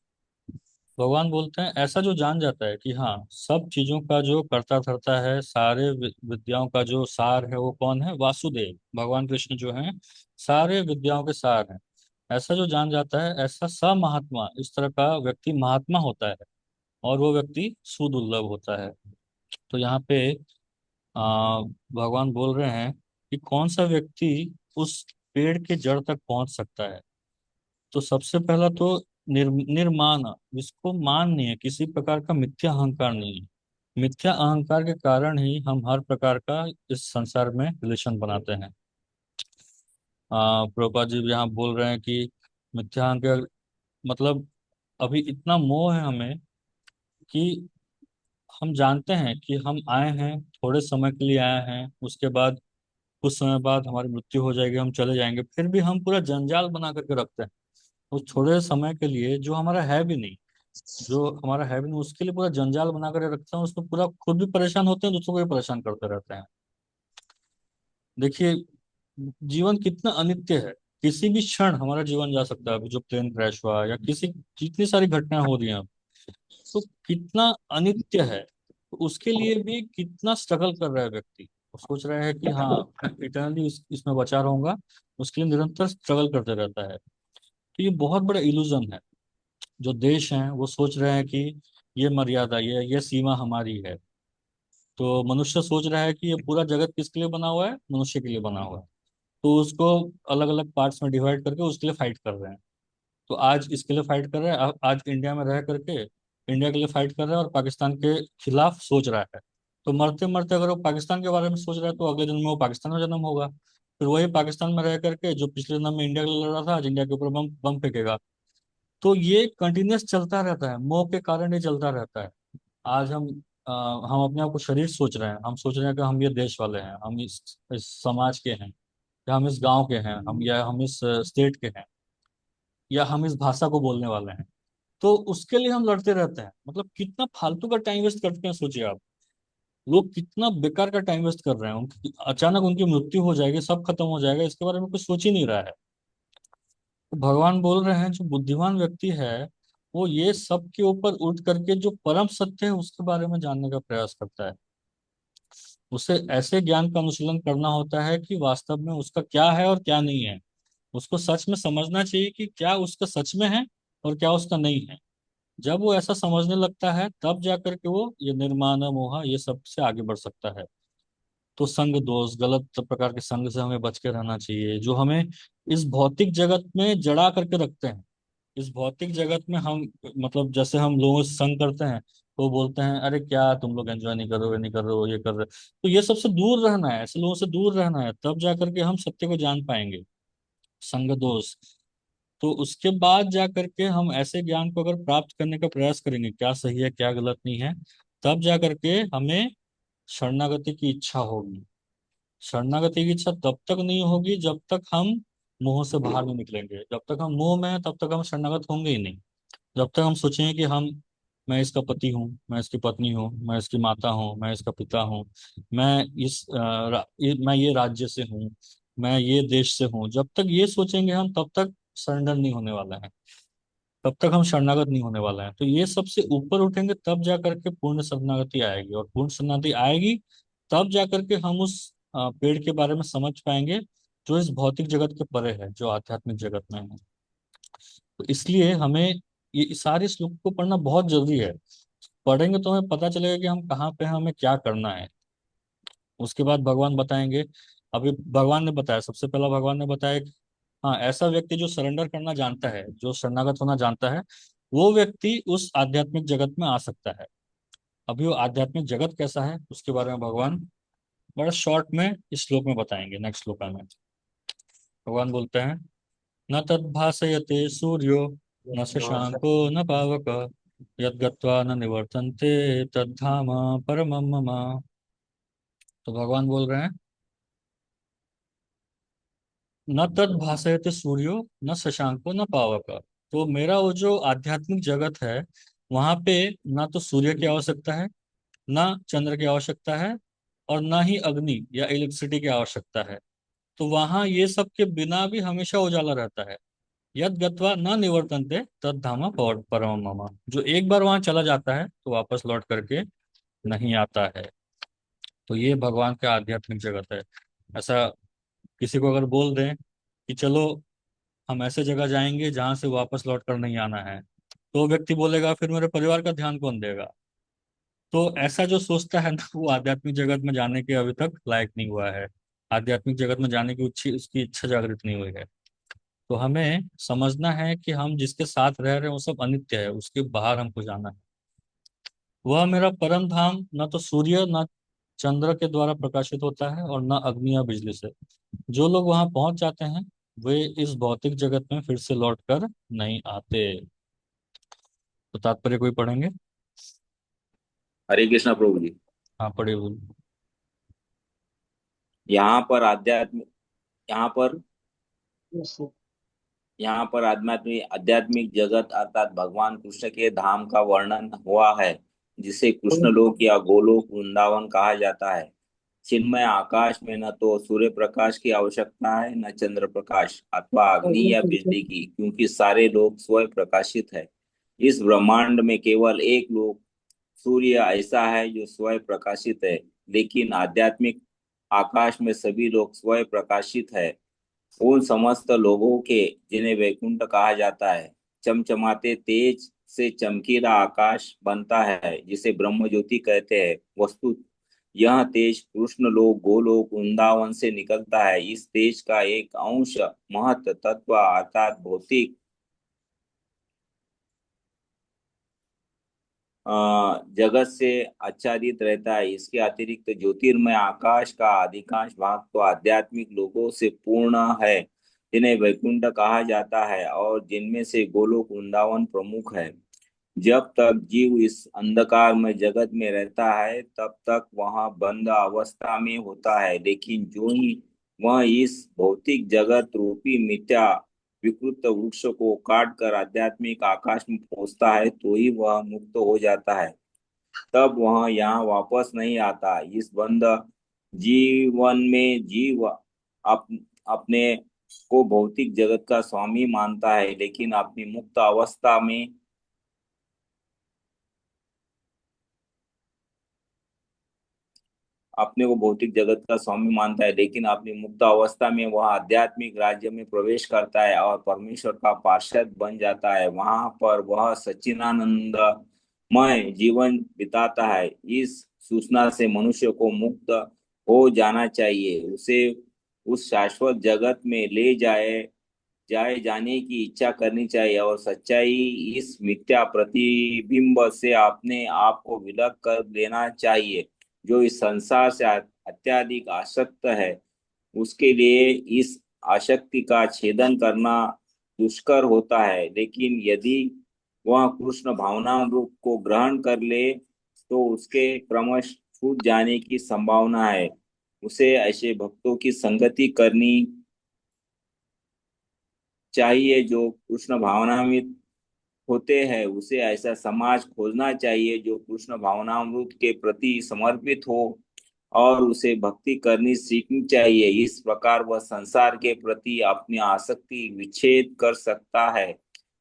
भगवान बोलते हैं ऐसा जो जान जाता है कि हाँ सब चीजों का जो करता धरता है, सारे विद्याओं का जो सार है वो कौन है, वासुदेव भगवान कृष्ण जो हैं, सारे विद्याओं के सार हैं। ऐसा जो जान जाता है, ऐसा स महात्मा, इस तरह का व्यक्ति महात्मा होता है और वो व्यक्ति सुदुर्लभ होता है। तो यहाँ पे भगवान बोल रहे हैं कि कौन सा व्यक्ति उस पेड़ के जड़ तक पहुंच सकता है। तो सबसे पहला तो निर्माण, जिसको मान नहीं है, किसी प्रकार का मिथ्या अहंकार नहीं है। मिथ्या अहंकार के कारण ही हम हर प्रकार का इस संसार में रिलेशन बनाते हैं। प्रभुपाद जी यहाँ बोल रहे हैं कि मिथ्या अहंकार मतलब अभी इतना मोह है हमें कि हम जानते हैं कि हम आए हैं, थोड़े समय के लिए आए हैं, उसके बाद कुछ समय बाद हमारी मृत्यु हो जाएगी, हम चले जाएंगे, फिर भी हम पूरा जंजाल बना करके रखते हैं उस थोड़े समय के लिए जो हमारा है भी नहीं। जो हमारा है भी नहीं उसके लिए पूरा जंजाल बना कर रखते हैं, उसमें पूरा खुद भी परेशान होते हैं, दूसरों को भी परेशान करते रहते हैं। देखिए जीवन कितना अनित्य है, किसी भी क्षण हमारा जीवन जा सकता है। अभी जो प्लेन क्रैश हुआ या किसी, जितनी सारी घटनाएं हो रही हैं अब, तो कितना अनित्य है। तो उसके लिए भी कितना स्ट्रगल कर रहा है व्यक्ति, वो सोच रहा है कि हाँ मैं इटर्नली इसमें बचा रहूंगा, उसके लिए निरंतर स्ट्रगल करते रहता है। तो ये बहुत बड़ा इल्यूजन है। जो देश हैं वो सोच रहे हैं कि ये मर्यादा, ये सीमा हमारी है। तो मनुष्य सोच रहा है कि ये पूरा जगत किसके लिए बना हुआ है, मनुष्य के लिए बना हुआ है। तो उसको अलग अलग पार्ट्स में डिवाइड करके उसके लिए फाइट कर रहे हैं। तो आज इसके लिए फाइट कर रहे हैं, आज इंडिया में रह करके इंडिया के लिए फाइट कर रहा है और पाकिस्तान के खिलाफ सोच रहा है। तो मरते मरते अगर वो पाकिस्तान के बारे में सोच रहा है तो अगले जन्म में वो पाकिस्तान में जन्म होगा। फिर वही पाकिस्तान में रह करके जो पिछले जन्म में इंडिया के लिए लड़ रहा था, आज इंडिया के ऊपर बम बम फेंकेगा। तो ये कंटिन्यूस चलता रहता है, मोह के कारण ये चलता रहता है। आज हम अपने आप को शरीर सोच रहे हैं, हम सोच रहे हैं कि हम ये देश वाले हैं, हम इस समाज के हैं, या हम इस गांव के हैं, हम इस स्टेट के हैं, या हम इस भाषा को बोलने वाले हैं। तो उसके लिए हम लड़ते रहते हैं। मतलब कितना फालतू का टाइम वेस्ट करते हैं, सोचिए आप। लोग कितना बेकार का टाइम वेस्ट कर रहे हैं। अचानक उनकी मृत्यु हो जाएगी, सब खत्म हो जाएगा, इसके बारे में कुछ सोच ही नहीं रहा है। तो भगवान बोल रहे हैं जो बुद्धिमान व्यक्ति है वो ये सब के ऊपर उठ करके जो परम सत्य है उसके बारे में जानने का प्रयास करता है। उसे ऐसे ज्ञान का अनुशीलन करना होता है कि वास्तव में उसका क्या है और क्या नहीं है। उसको सच में समझना चाहिए कि क्या उसका सच में है और क्या उसका नहीं है। जब वो ऐसा समझने लगता है तब जाकर के वो ये निर्माण मोह ये सब से आगे बढ़ सकता है। तो संग दोष, गलत प्रकार के संग से हमें बच के रहना चाहिए, जो हमें इस भौतिक जगत में जड़ा करके रखते हैं। इस भौतिक जगत में हम, मतलब जैसे हम लोगों से संग करते हैं तो बोलते हैं अरे क्या तुम लोग एंजॉय नहीं कर रहे हो, ये नहीं कर रहे हो, ये कर रहे हो। तो ये सबसे दूर रहना है, ऐसे लोगों से दूर रहना है, तब जाकर के हम सत्य को जान पाएंगे। संग दोष। तो उसके बाद जा करके हम ऐसे ज्ञान को अगर प्राप्त करने का प्रयास करेंगे, क्या सही है क्या गलत नहीं है, तब जा करके हमें शरणागति की इच्छा होगी। शरणागति की इच्छा तब तक नहीं होगी जब तक हम मोह से बाहर नहीं निकलेंगे। जब तक हम मोह में हैं तब तक हम शरणागत होंगे ही नहीं। जब तक हम सोचेंगे कि मैं इसका पति हूँ, मैं इसकी पत्नी हूँ, मैं इसकी माता हूँ, मैं इसका पिता हूँ, मैं ये राज्य से हूँ, मैं ये देश से हूँ, जब तक ये सोचेंगे हम तब तक सरेंडर नहीं होने वाला है। तब तक हम शरणागत नहीं होने वाला है। तो ये सबसे ऊपर उठेंगे तब जा करके पूर्ण शरणागति आएगी, और पूर्ण शरणागति आएगी तब जा करके हम उस पेड़ के बारे में समझ पाएंगे जो इस भौतिक जगत के परे है, जो आध्यात्मिक जगत में है। तो इसलिए हमें ये सारे श्लोक को पढ़ना बहुत जरूरी है। पढ़ेंगे तो हमें पता चलेगा कि हम कहाँ पे हैं, हमें क्या करना है। उसके बाद भगवान बताएंगे। अभी भगवान ने बताया, सबसे पहला भगवान ने बताया कि हाँ, ऐसा व्यक्ति जो सरेंडर करना जानता है, जो शरणागत होना जानता है, वो व्यक्ति उस आध्यात्मिक जगत में आ सकता है। अभी वो आध्यात्मिक जगत कैसा है उसके बारे में भगवान बड़ा शॉर्ट में इस श्लोक में बताएंगे, नेक्स्ट श्लोक में। भगवान बोलते हैं, न तद्भासयते सूर्यो न शशांको न पावक यद्गत्वा न निवर्तन्ते तद्धाम परमं मम। तो भगवान बोल रहे हैं, न तद्भासयते सूर्यो न शशांको न पावक। तो मेरा वो जो आध्यात्मिक जगत है वहां पे ना तो सूर्य की आवश्यकता है, ना चंद्र की आवश्यकता है, और ना ही अग्नि या इलेक्ट्रिसिटी की आवश्यकता है। तो वहां ये सब के बिना भी हमेशा उजाला रहता है। यद गत्वा न निवर्तन्ते तद धाम परम मम। जो एक बार वहां चला जाता है तो वापस लौट करके नहीं आता है। तो ये भगवान का आध्यात्मिक जगत है। ऐसा किसी को अगर बोल दें कि चलो हम ऐसे जगह जाएंगे जहां से वापस लौट कर नहीं आना है, तो वो व्यक्ति बोलेगा फिर मेरे परिवार का ध्यान कौन देगा। तो ऐसा जो सोचता है ना, वो आध्यात्मिक जगत में जाने के अभी तक लायक नहीं हुआ है। आध्यात्मिक जगत में जाने की उसकी इच्छा जागृत नहीं हुई है। तो हमें समझना है कि हम जिसके साथ रह रहे हैं वो सब अनित्य है, उसके बाहर हमको जाना है। वह मेरा परम धाम न तो सूर्य न चंद्र के द्वारा प्रकाशित होता है और न अग्नि या बिजली से। जो लोग वहां पहुंच जाते हैं वे इस भौतिक जगत में फिर से लौट कर नहीं आते। तो तात्पर्य कोई पढ़ेंगे? हरे कृष्णा प्रभु जी। हाँ, पढ़े हुए। यहाँ पर आध्यात्मिक यहाँ पर यहाँ पर आध्यात्मिक आध्यात्मिक जगत अर्थात भगवान कृष्ण के धाम का वर्णन हुआ है, जिसे कृष्ण लोक या गोलोक वृंदावन कहा जाता है। चिन्मय आकाश में न तो सूर्य प्रकाश की आवश्यकता है, न चंद्र प्रकाश अथवा अग्नि या बिजली की, क्योंकि सारे लोग स्वयं प्रकाशित है। इस ब्रह्मांड में केवल एक लोक सूर्य ऐसा है जो स्वयं प्रकाशित है, लेकिन आध्यात्मिक आकाश में सभी लोग स्वयं प्रकाशित है। उन समस्त लोगों के जिन्हें वैकुंठ कहा जाता है, चमचमाते तेज से चमकीला आकाश बनता है, जिसे ब्रह्म ज्योति कहते हैं। वस्तु यह तेज कृष्ण लोक गोलोक वृंदावन से निकलता है। इस तेज का एक अंश महत तत्व अर्थात भौतिक जगत से आच्छादित रहता है। इसके अतिरिक्त ज्योतिर्मय आकाश का अधिकांश भाग तो आध्यात्मिक लोगों से पूर्ण है, जिन्हें वैकुंठ कहा जाता है और जिनमें से गोलोक वृंदावन प्रमुख है। जब तक जीव इस अंधकार में जगत में रहता है तब तक वह बंद अवस्था में होता है, लेकिन जो ही वह इस भौतिक जगत रूपी मिथ्या विकृत वृक्ष को काट कर आध्यात्मिक आकाश में पहुंचता है तो ही वह मुक्त हो जाता है। तब वह यहाँ वापस नहीं आता। इस बंद जीवन में जीव अपने को भौतिक जगत का स्वामी मानता है, लेकिन अपनी मुक्त अवस्था में अपने को भौतिक जगत का स्वामी मानता है, लेकिन अपनी मुक्त अवस्था में वह आध्यात्मिक राज्य में प्रवेश करता है और परमेश्वर का पार्षद बन जाता है। वहां पर वह सच्चिदानंदमय जीवन बिताता है। इस सूचना से मनुष्य को मुक्त हो जाना चाहिए, उसे उस शाश्वत जगत में ले जाए जाने की इच्छा करनी चाहिए और सच्चाई इस मिथ्या प्रतिबिंब से अपने आप को विलग कर देना चाहिए। जो इस संसार से अत्यधिक आसक्त है उसके लिए इस आसक्ति का छेदन करना दुष्कर होता है, लेकिन यदि वह कृष्ण भावनामृत को ग्रहण कर ले तो उसके क्रमश छूट जाने की संभावना है। उसे ऐसे भक्तों की संगति करनी चाहिए जो कृष्ण भावनामृत होते हैं। उसे ऐसा समाज खोजना चाहिए जो कृष्ण भावनामृत के प्रति समर्पित हो और उसे भक्ति करनी सीखनी चाहिए। इस प्रकार वह संसार के प्रति अपनी आसक्ति विच्छेद कर सकता है।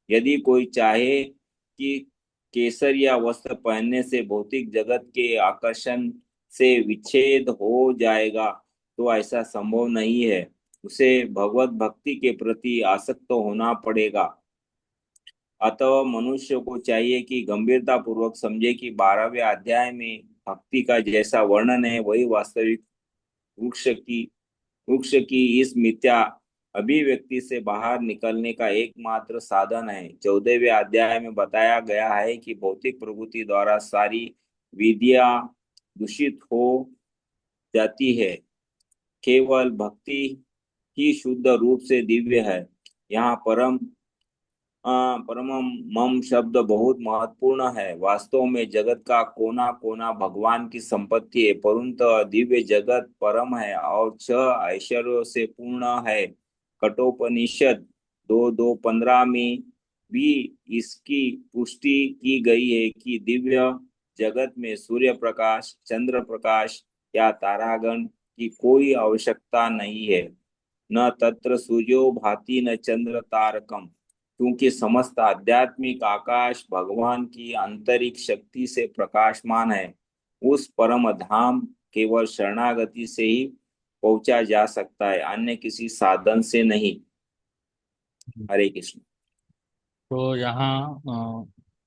यदि कोई चाहे कि केसरिया वस्त्र पहनने से भौतिक जगत के आकर्षण से विच्छेद हो जाएगा तो ऐसा संभव नहीं है। उसे भगवत भक्ति के प्रति आसक्त होना पड़ेगा। अतः मनुष्य को चाहिए कि गंभीरता पूर्वक समझे कि 12वें अध्याय में भक्ति का जैसा वर्णन है वही वास्तविक वृक्ष की इस मिथ्या अभिव्यक्ति से बाहर निकलने का एकमात्र साधन है। 14वें अध्याय में बताया गया है कि भौतिक प्रकृति द्वारा सारी विद्या दूषित हो जाती है, केवल भक्ति ही शुद्ध रूप से दिव्य है। यहाँ परम मम शब्द बहुत महत्वपूर्ण है। वास्तव में जगत का कोना कोना भगवान की संपत्ति है, परंतु दिव्य जगत परम है और 6 ऐश्वर्यों से पूर्ण है। कठोपनिषद 2:2-15 में भी इसकी पुष्टि की गई है कि दिव्य जगत में सूर्य प्रकाश, चंद्र प्रकाश या तारागण की कोई आवश्यकता नहीं है। न तत्र सूर्यो भाति न चंद्र तारकम, क्योंकि समस्त आध्यात्मिक आकाश भगवान की आंतरिक शक्ति से प्रकाशमान है। उस परम धाम केवल शरणागति से ही पहुंचा जा सकता है, अन्य किसी साधन से नहीं। हरे कृष्ण। तो यहाँ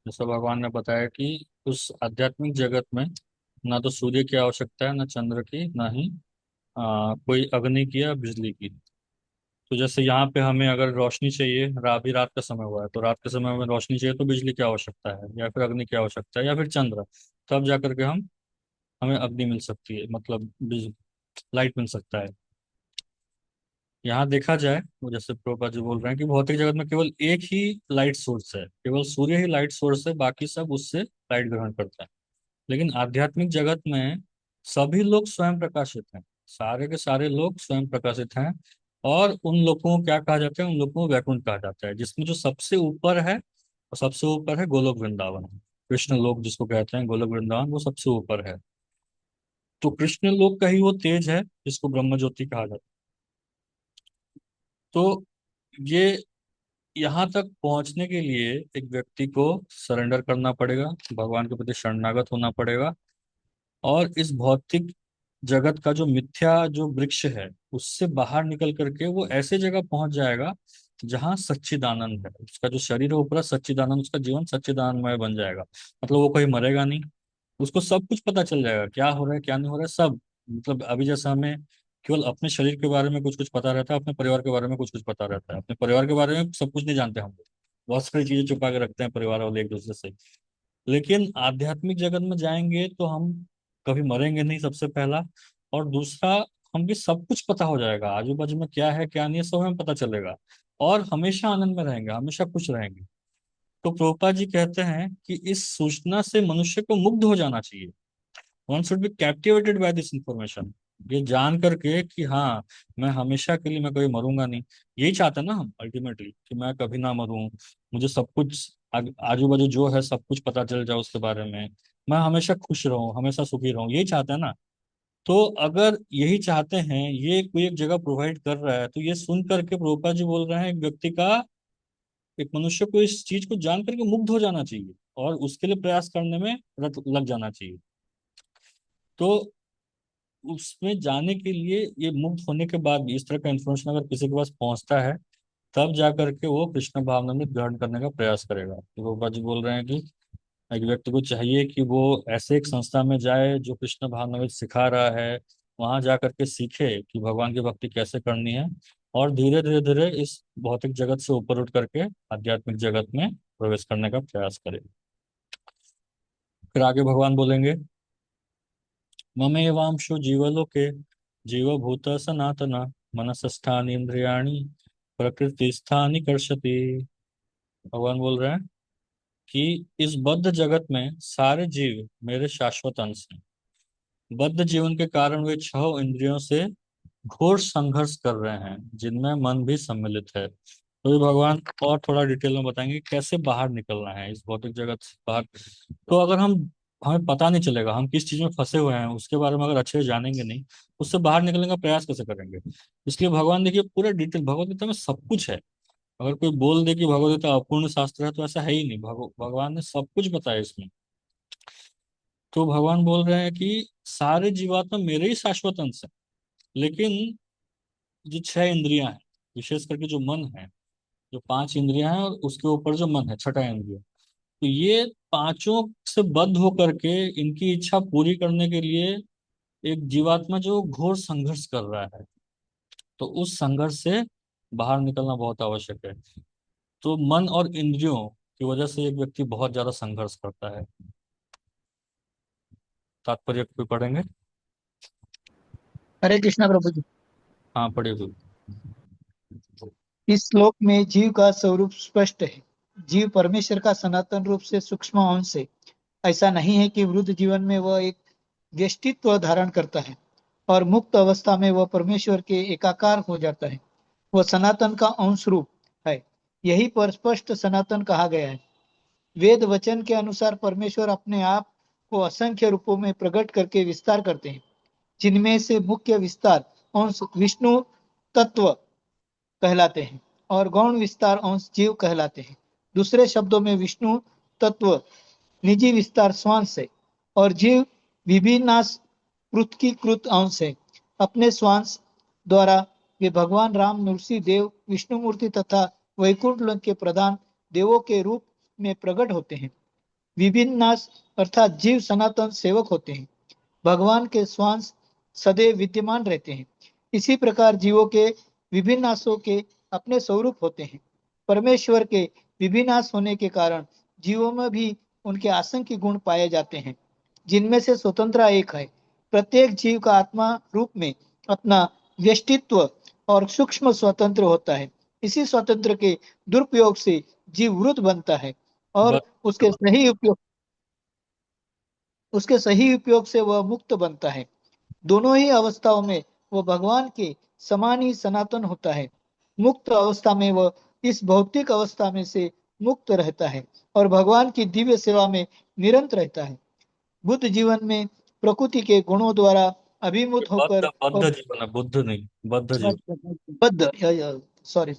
जैसा भगवान ने बताया कि उस आध्यात्मिक जगत में ना तो सूर्य की आवश्यकता है, ना चंद्र की, ना ही कोई अग्नि की या बिजली की। तो जैसे यहाँ पे हमें अगर रोशनी चाहिए, अभी रात का समय हुआ है, तो रात के समय हमें रोशनी चाहिए तो बिजली की आवश्यकता है, या फिर अग्नि की आवश्यकता है, या फिर चंद्र। तब जा करके हमें अग्नि मिल सकती है, मतलब लाइट मिल सकता है। यहाँ देखा जाए वो जैसे प्रभुपाद जी बोल रहे हैं कि भौतिक जगत में केवल एक ही लाइट सोर्स है, केवल सूर्य ही लाइट सोर्स है, बाकी सब उससे लाइट ग्रहण करता है। लेकिन आध्यात्मिक जगत में सभी लोग स्वयं प्रकाशित हैं, सारे के सारे लोग स्वयं प्रकाशित हैं। और उन लोगों को क्या कहा जाता है? उन लोगों को वैकुंठ कहा जाता है, जिसमें जो सबसे ऊपर है, और सबसे ऊपर है गोलोक वृंदावन। कृष्ण लोक जिसको कहते हैं, गोलोक वृंदावन वो सबसे ऊपर है। तो कृष्ण लोक का ही वो तेज है जिसको ब्रह्म ज्योति कहा जाता है। तो ये यहाँ तक पहुंचने के लिए एक व्यक्ति को सरेंडर करना पड़ेगा, भगवान के प्रति शरणागत होना पड़ेगा, और इस भौतिक जगत का जो मिथ्या जो वृक्ष है उससे बाहर निकल करके वो ऐसे जगह पहुंच जाएगा जहाँ सच्चिदानंद है। उसका जो शरीर है वो पूरा सच्चिदानंद, उसका जीवन सच्चिदानंदमय बन जाएगा। मतलब वो कहीं मरेगा नहीं, उसको सब कुछ पता चल जाएगा, क्या हो रहा है क्या नहीं हो रहा है सब। मतलब अभी जैसे हमें केवल अपने शरीर के बारे में कुछ कुछ पता रहता है, अपने परिवार के बारे में कुछ कुछ पता रहता है, अपने परिवार के बारे में सब कुछ नहीं जानते हम लोग। बहुत सारी चीजें छुपा के रखते हैं परिवार वाले एक दूसरे से। लेकिन आध्यात्मिक जगत में जाएंगे तो हम कभी मरेंगे नहीं, सबसे पहला। और दूसरा, हमें सब कुछ पता हो जाएगा, आजू बाजू में क्या है क्या नहीं है सब हमें पता चलेगा। और हमेशा आनंद में रहेंगे, हमेशा खुश रहेंगे। तो प्रभुपाद जी कहते हैं कि इस सूचना से मनुष्य को मुग्ध हो जाना चाहिए। One should be captivated by this information. ये जान करके कि हाँ, मैं हमेशा के लिए, मैं कभी मरूंगा नहीं। यही चाहते हैं ना हम अल्टीमेटली, कि मैं कभी ना मरूं, मुझे सब कुछ आजू बाजू जो है सब कुछ पता चल जाए उसके बारे में, मैं हमेशा खुश रहूं, हमेशा सुखी रहूं, यही चाहते हैं ना। तो अगर यही चाहते हैं, ये कोई एक जगह प्रोवाइड कर रहा है, तो ये सुन करके प्रभुपाद जी बोल रहे हैं, एक व्यक्ति का, एक मनुष्य को इस चीज को जान करके मुग्ध हो जाना चाहिए और उसके लिए प्रयास करने में लग जाना चाहिए। तो उसमें जाने के लिए, ये मुक्त होने के बाद भी इस तरह का इन्फॉर्मेशन अगर किसी के पास पहुंचता है, तब जा करके वो कृष्ण भावना में ग्रहण करने का प्रयास करेगा। तो गोपा जी बोल रहे हैं कि एक व्यक्ति को चाहिए कि वो ऐसे एक संस्था में जाए जो कृष्ण भावना में सिखा रहा है, वहां जा करके सीखे कि भगवान की भक्ति कैसे करनी है, और धीरे धीरे धीरे इस भौतिक जगत से ऊपर उठ करके आध्यात्मिक जगत में प्रवेश करने का प्रयास करे। फिर आगे भगवान बोलेंगे, ममेवांशो जीवलोके जीवभूत सनातन मनसस्थानि इंद्रियाणि प्रकृति स्थानि कर्षति। भगवान बोल रहे हैं कि इस बद्ध जगत में सारे जीव मेरे शाश्वत अंश हैं। बद्ध जीवन के कारण वे छह इंद्रियों से घोर संघर्ष कर रहे हैं, जिनमें मन भी सम्मिलित है। तो ये भगवान और थोड़ा डिटेल में बताएंगे कैसे बाहर निकलना है इस भौतिक जगत से बाहर। तो अगर हमें पता नहीं चलेगा हम किस चीज में फंसे हुए हैं, उसके बारे में अगर अच्छे से जानेंगे नहीं, उससे बाहर निकलने का प्रयास कैसे करेंगे। इसलिए भगवान देखिए पूरा डिटेल, भगवत गीता में सब कुछ है। अगर कोई बोल दे कि भगवत गीता अपूर्ण शास्त्र है, तो ऐसा है ही नहीं, भगवान ने सब कुछ बताया इसमें। तो भगवान बोल रहे हैं कि सारे जीवात्मा मेरे ही शाश्वत अंश है। लेकिन जो छह इंद्रियां हैं, विशेष करके जो मन है, जो पांच इंद्रियां हैं और उसके ऊपर जो मन है, छठा इंद्रिय, तो ये पांचों से बद्ध होकर के इनकी इच्छा पूरी करने के लिए एक जीवात्मा जो घोर संघर्ष कर रहा है, तो उस संघर्ष से बाहर निकलना बहुत आवश्यक है। तो मन और इंद्रियों की वजह से एक व्यक्ति बहुत ज्यादा संघर्ष करता है। तात्पर्य कोई पढ़ेंगे? हरे कृष्णा प्रभु जी। हाँ, पढ़िए कोई। इस श्लोक में जीव का स्वरूप स्पष्ट है। जीव परमेश्वर का सनातन रूप से सूक्ष्म अंश है। ऐसा नहीं है कि वृद्ध जीवन में वह एक व्यष्टित्व धारण करता है और मुक्त अवस्था में वह परमेश्वर के एकाकार हो जाता है। वह सनातन का अंश रूप है। यही पर स्पष्ट सनातन कहा गया है। वेद वचन के अनुसार परमेश्वर अपने आप को असंख्य रूपों में प्रकट करके विस्तार करते हैं, जिनमें से मुख्य विस्तार अंश विष्णु तत्व कहलाते हैं और गौण विस्तार अंश जीव कहलाते हैं। दूसरे शब्दों में विष्णु तत्व निजी विस्तार स्वांश है और जीव विभिन्नाश पृथकीकृत अंश है। अपने स्वांश द्वारा वे भगवान राम, नृसिंह देव, विष्णुमूर्ति तथा वैकुंठ लोक के प्रधान देवों के रूप में प्रकट होते हैं। विभिन्नाश अर्थात जीव सनातन सेवक होते हैं। भगवान के स्वांश सदैव विद्यमान रहते हैं। इसी प्रकार जीवों के विभिन्नाशों के अपने स्वरूप होते हैं। परमेश्वर के विभिन्नाश होने के कारण जीवों में भी उनके असंख्य गुण पाए जाते हैं, जिनमें से स्वतंत्र एक है। प्रत्येक जीव का आत्मा रूप में अपना व्यष्टित्व और सूक्ष्म स्वतंत्र होता है। इसी स्वतंत्र के दुरुपयोग से जीव वृद्ध बनता है और उसके सही उपयोग से वह मुक्त बनता है। दोनों ही अवस्थाओं में वह भगवान के समान ही सनातन होता है। मुक्त अवस्था में वह इस भौतिक अवस्था में से मुक्त रहता है और भगवान की दिव्य सेवा में निरंतर रहता है। बुद्ध जीवन में प्रकृति के गुणों द्वारा अभिभूत बद्ध होकर बद्ध और जीवन है, बुद्ध नहीं, बद्ध जीवन। बद्ध सॉरी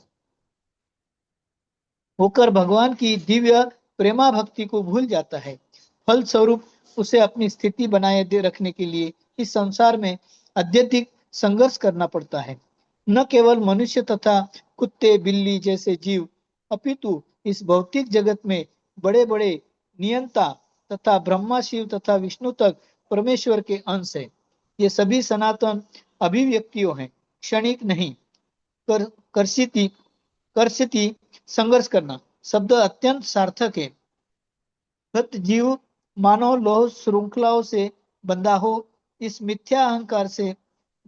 होकर भगवान की दिव्य प्रेमा भक्ति को भूल जाता है। फल स्वरूप उसे अपनी स्थिति बनाए दे रखने के लिए इस संसार में अत्यधिक संघर्ष करना पड़ता है। न केवल मनुष्य तथा कुत्ते बिल्ली जैसे जीव, अपितु इस भौतिक जगत में बड़े बड़े नियंता तथा ब्रह्मा, शिव तथा विष्णु तक परमेश्वर के अंश है। ये सभी सनातन अभिव्यक्तियों हैं, क्षणिक नहीं। कर कर्षिति संघर्ष करना शब्द अत्यंत सार्थक है। गत जीव मानव लोह श्रृंखलाओं से बंधा हो, इस मिथ्या अहंकार से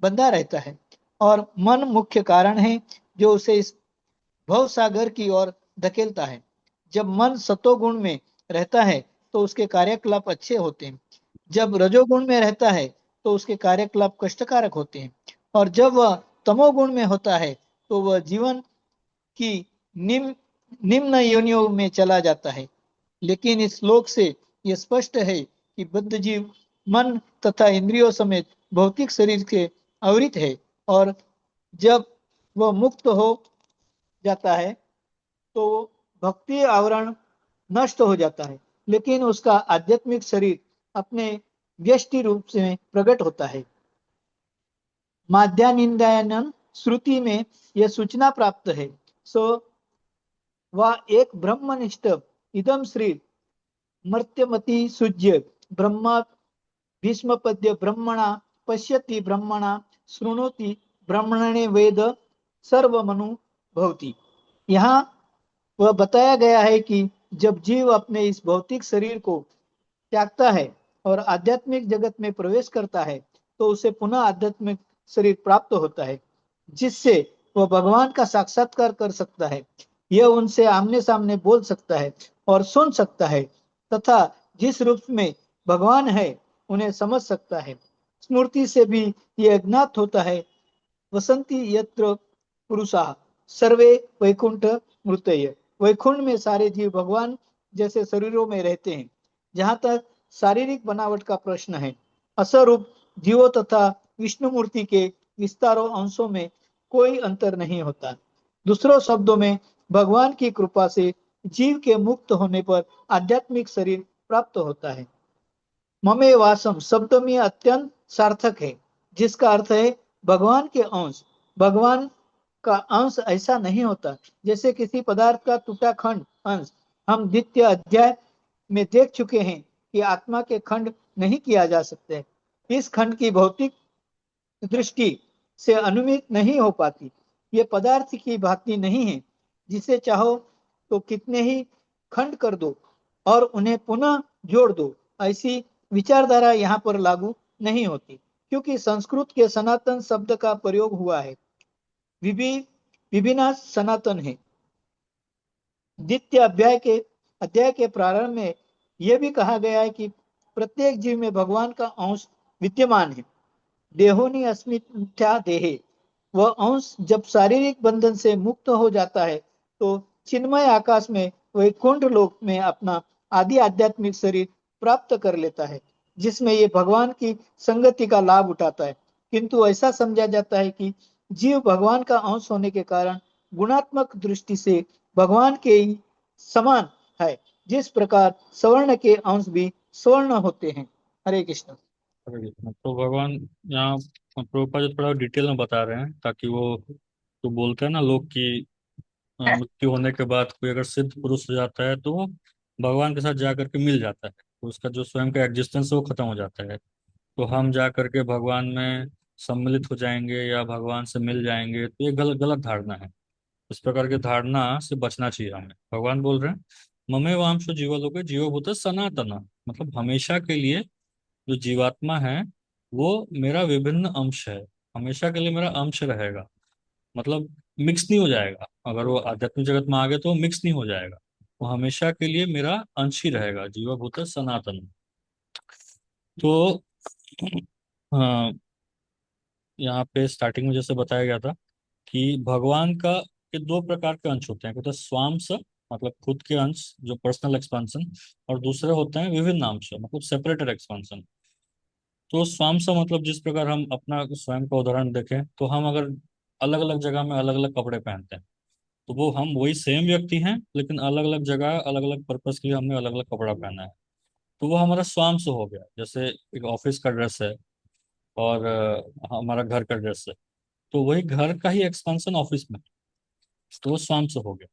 बंधा रहता है, और मन मुख्य कारण है जो उसे इस भव सागर की ओर धकेलता है। जब मन सतोगुण में रहता है तो उसके कार्यकलाप अच्छे होते हैं, जब रजोगुण में रहता है तो उसके कार्यकलाप कष्टकारक होते हैं, और जब वह तमोगुण में होता है तो वह जीवन की निम्न निम्न योनियों में चला जाता है। लेकिन इस श्लोक से यह स्पष्ट है कि बद्ध जीव मन तथा इंद्रियों समेत भौतिक शरीर से आवृत है, और जब वह मुक्त हो जाता है तो भक्ति आवरण नष्ट हो जाता है, लेकिन उसका आध्यात्मिक शरीर अपने व्यष्टि रूप से प्रकट होता है। माध्यानिंदायन श्रुति में यह सूचना प्राप्त है। सो वह एक ब्रह्मनिष्ठ इदम श्री मर्त्यमति सुज्य ब्रह्मा भीष्मपद्य ब्रह्मणा पश्यति ब्रह्मणा शृणोति ब्रह्मणे वेद सर्वमनु भवति। यहाँ वह बताया गया है कि जब जीव अपने इस भौतिक शरीर को त्यागता है और आध्यात्मिक जगत में प्रवेश करता है तो उसे पुनः आध्यात्मिक शरीर प्राप्त होता है, जिससे वह भगवान का साक्षात्कार कर सकता है। यह उनसे आमने सामने बोल सकता है और सुन सकता है, तथा जिस रूप में भगवान है उन्हें समझ सकता है। स्मृति से भी यह ज्ञात होता है, वसंती यत्र पुरुषा सर्वे वैकुंठ मृतय। वैकुंठ में सारे जीव भगवान जैसे शरीरों में रहते हैं। जहां तक शारीरिक बनावट का प्रश्न है, असरूप जीवों तथा विष्णु मूर्ति के विस्तारों अंशों में कोई अंतर नहीं होता। दूसरों शब्दों में भगवान की कृपा से जीव के मुक्त होने पर आध्यात्मिक शरीर प्राप्त होता है। ममे वासम शब्द में अत्यंत सार्थक है, जिसका अर्थ है भगवान के अंश। भगवान का अंश ऐसा नहीं होता जैसे किसी पदार्थ का टूटा खंड अंश। हम द्वितीय अध्याय में देख चुके हैं कि आत्मा के खंड नहीं किया जा सकते। इस खंड की भौतिक दृष्टि से अनुमित नहीं हो पाती। ये पदार्थ की भांति नहीं है, जिसे चाहो तो कितने ही खंड कर दो और उन्हें पुनः जोड़ दो। ऐसी विचारधारा यहाँ पर लागू नहीं होती, क्योंकि संस्कृत के सनातन शब्द का प्रयोग हुआ है। विभिन्न सनातन है। द्वितीय अध्याय के प्रारंभ में यह भी कहा गया है कि प्रत्येक जीव में भगवान का अंश विद्यमान है। देहोनि अस्मिता देहे। वह अंश जब शारीरिक बंधन से मुक्त हो जाता है तो चिन्मय आकाश में वैकुंठ लोक में अपना आदि आध्यात्मिक शरीर प्राप्त कर लेता है, जिसमें ये भगवान की संगति का लाभ उठाता है। किंतु ऐसा समझा जाता है कि जीव भगवान का अंश होने के कारण गुणात्मक दृष्टि से भगवान के ही समान है, जिस प्रकार स्वर्ण के अंश भी स्वर्ण होते हैं। हरे कृष्ण। तो भगवान यहाँ प्रभुपाद जी थोड़ा डिटेल में बता रहे हैं, ताकि वो तो बोलते हैं ना लोग कि मृत्यु होने के बाद कोई अगर सिद्ध पुरुष हो जाता है तो वो भगवान के साथ जा करके मिल जाता है, तो उसका जो स्वयं का एग्जिस्टेंस है वो खत्म हो जाता है। तो हम जा करके भगवान में सम्मिलित हो जाएंगे या भगवान से मिल जाएंगे, तो ये गलत गलत धारणा है। इस प्रकार की धारणा से बचना चाहिए हमें। भगवान बोल रहे हैं ममे वांशो जीवलोके जीवभूत सनातन, मतलब हमेशा के लिए जो जीवात्मा है वो मेरा विभिन्न अंश है, हमेशा के लिए मेरा अंश रहेगा। मतलब मिक्स नहीं हो जाएगा, अगर वो आध्यात्मिक जगत में आ गए तो मिक्स नहीं हो जाएगा, वो हमेशा के लिए मेरा अंश ही रहेगा, जीवभूत सनातन। तो हाँ, यहाँ पे स्टार्टिंग में जैसे बताया गया था कि भगवान का के दो प्रकार के अंश होते हैं, एक होता है स्वांश, मतलब खुद के अंश जो पर्सनल एक्सपांसन, और दूसरे होते हैं विभिन्न अंश, मतलब सेपरेटेड एक्सपांसन। तो स्वांश मतलब जिस प्रकार हम अपना स्वयं का उदाहरण देखें तो हम अगर अलग अलग जगह में अलग अलग कपड़े पहनते हैं, तो वो हम वही सेम व्यक्ति हैं लेकिन अलग अलग जगह अलग अलग पर्पस के लिए हमने अलग अलग कपड़ा पहना है, तो वो हमारा स्वांश हो गया। जैसे एक ऑफिस का ड्रेस है और हमारा घर का ड्रेस है, तो वही घर का ही एक्सपेंशन ऑफिस में, तो वो स्वांश हो गया।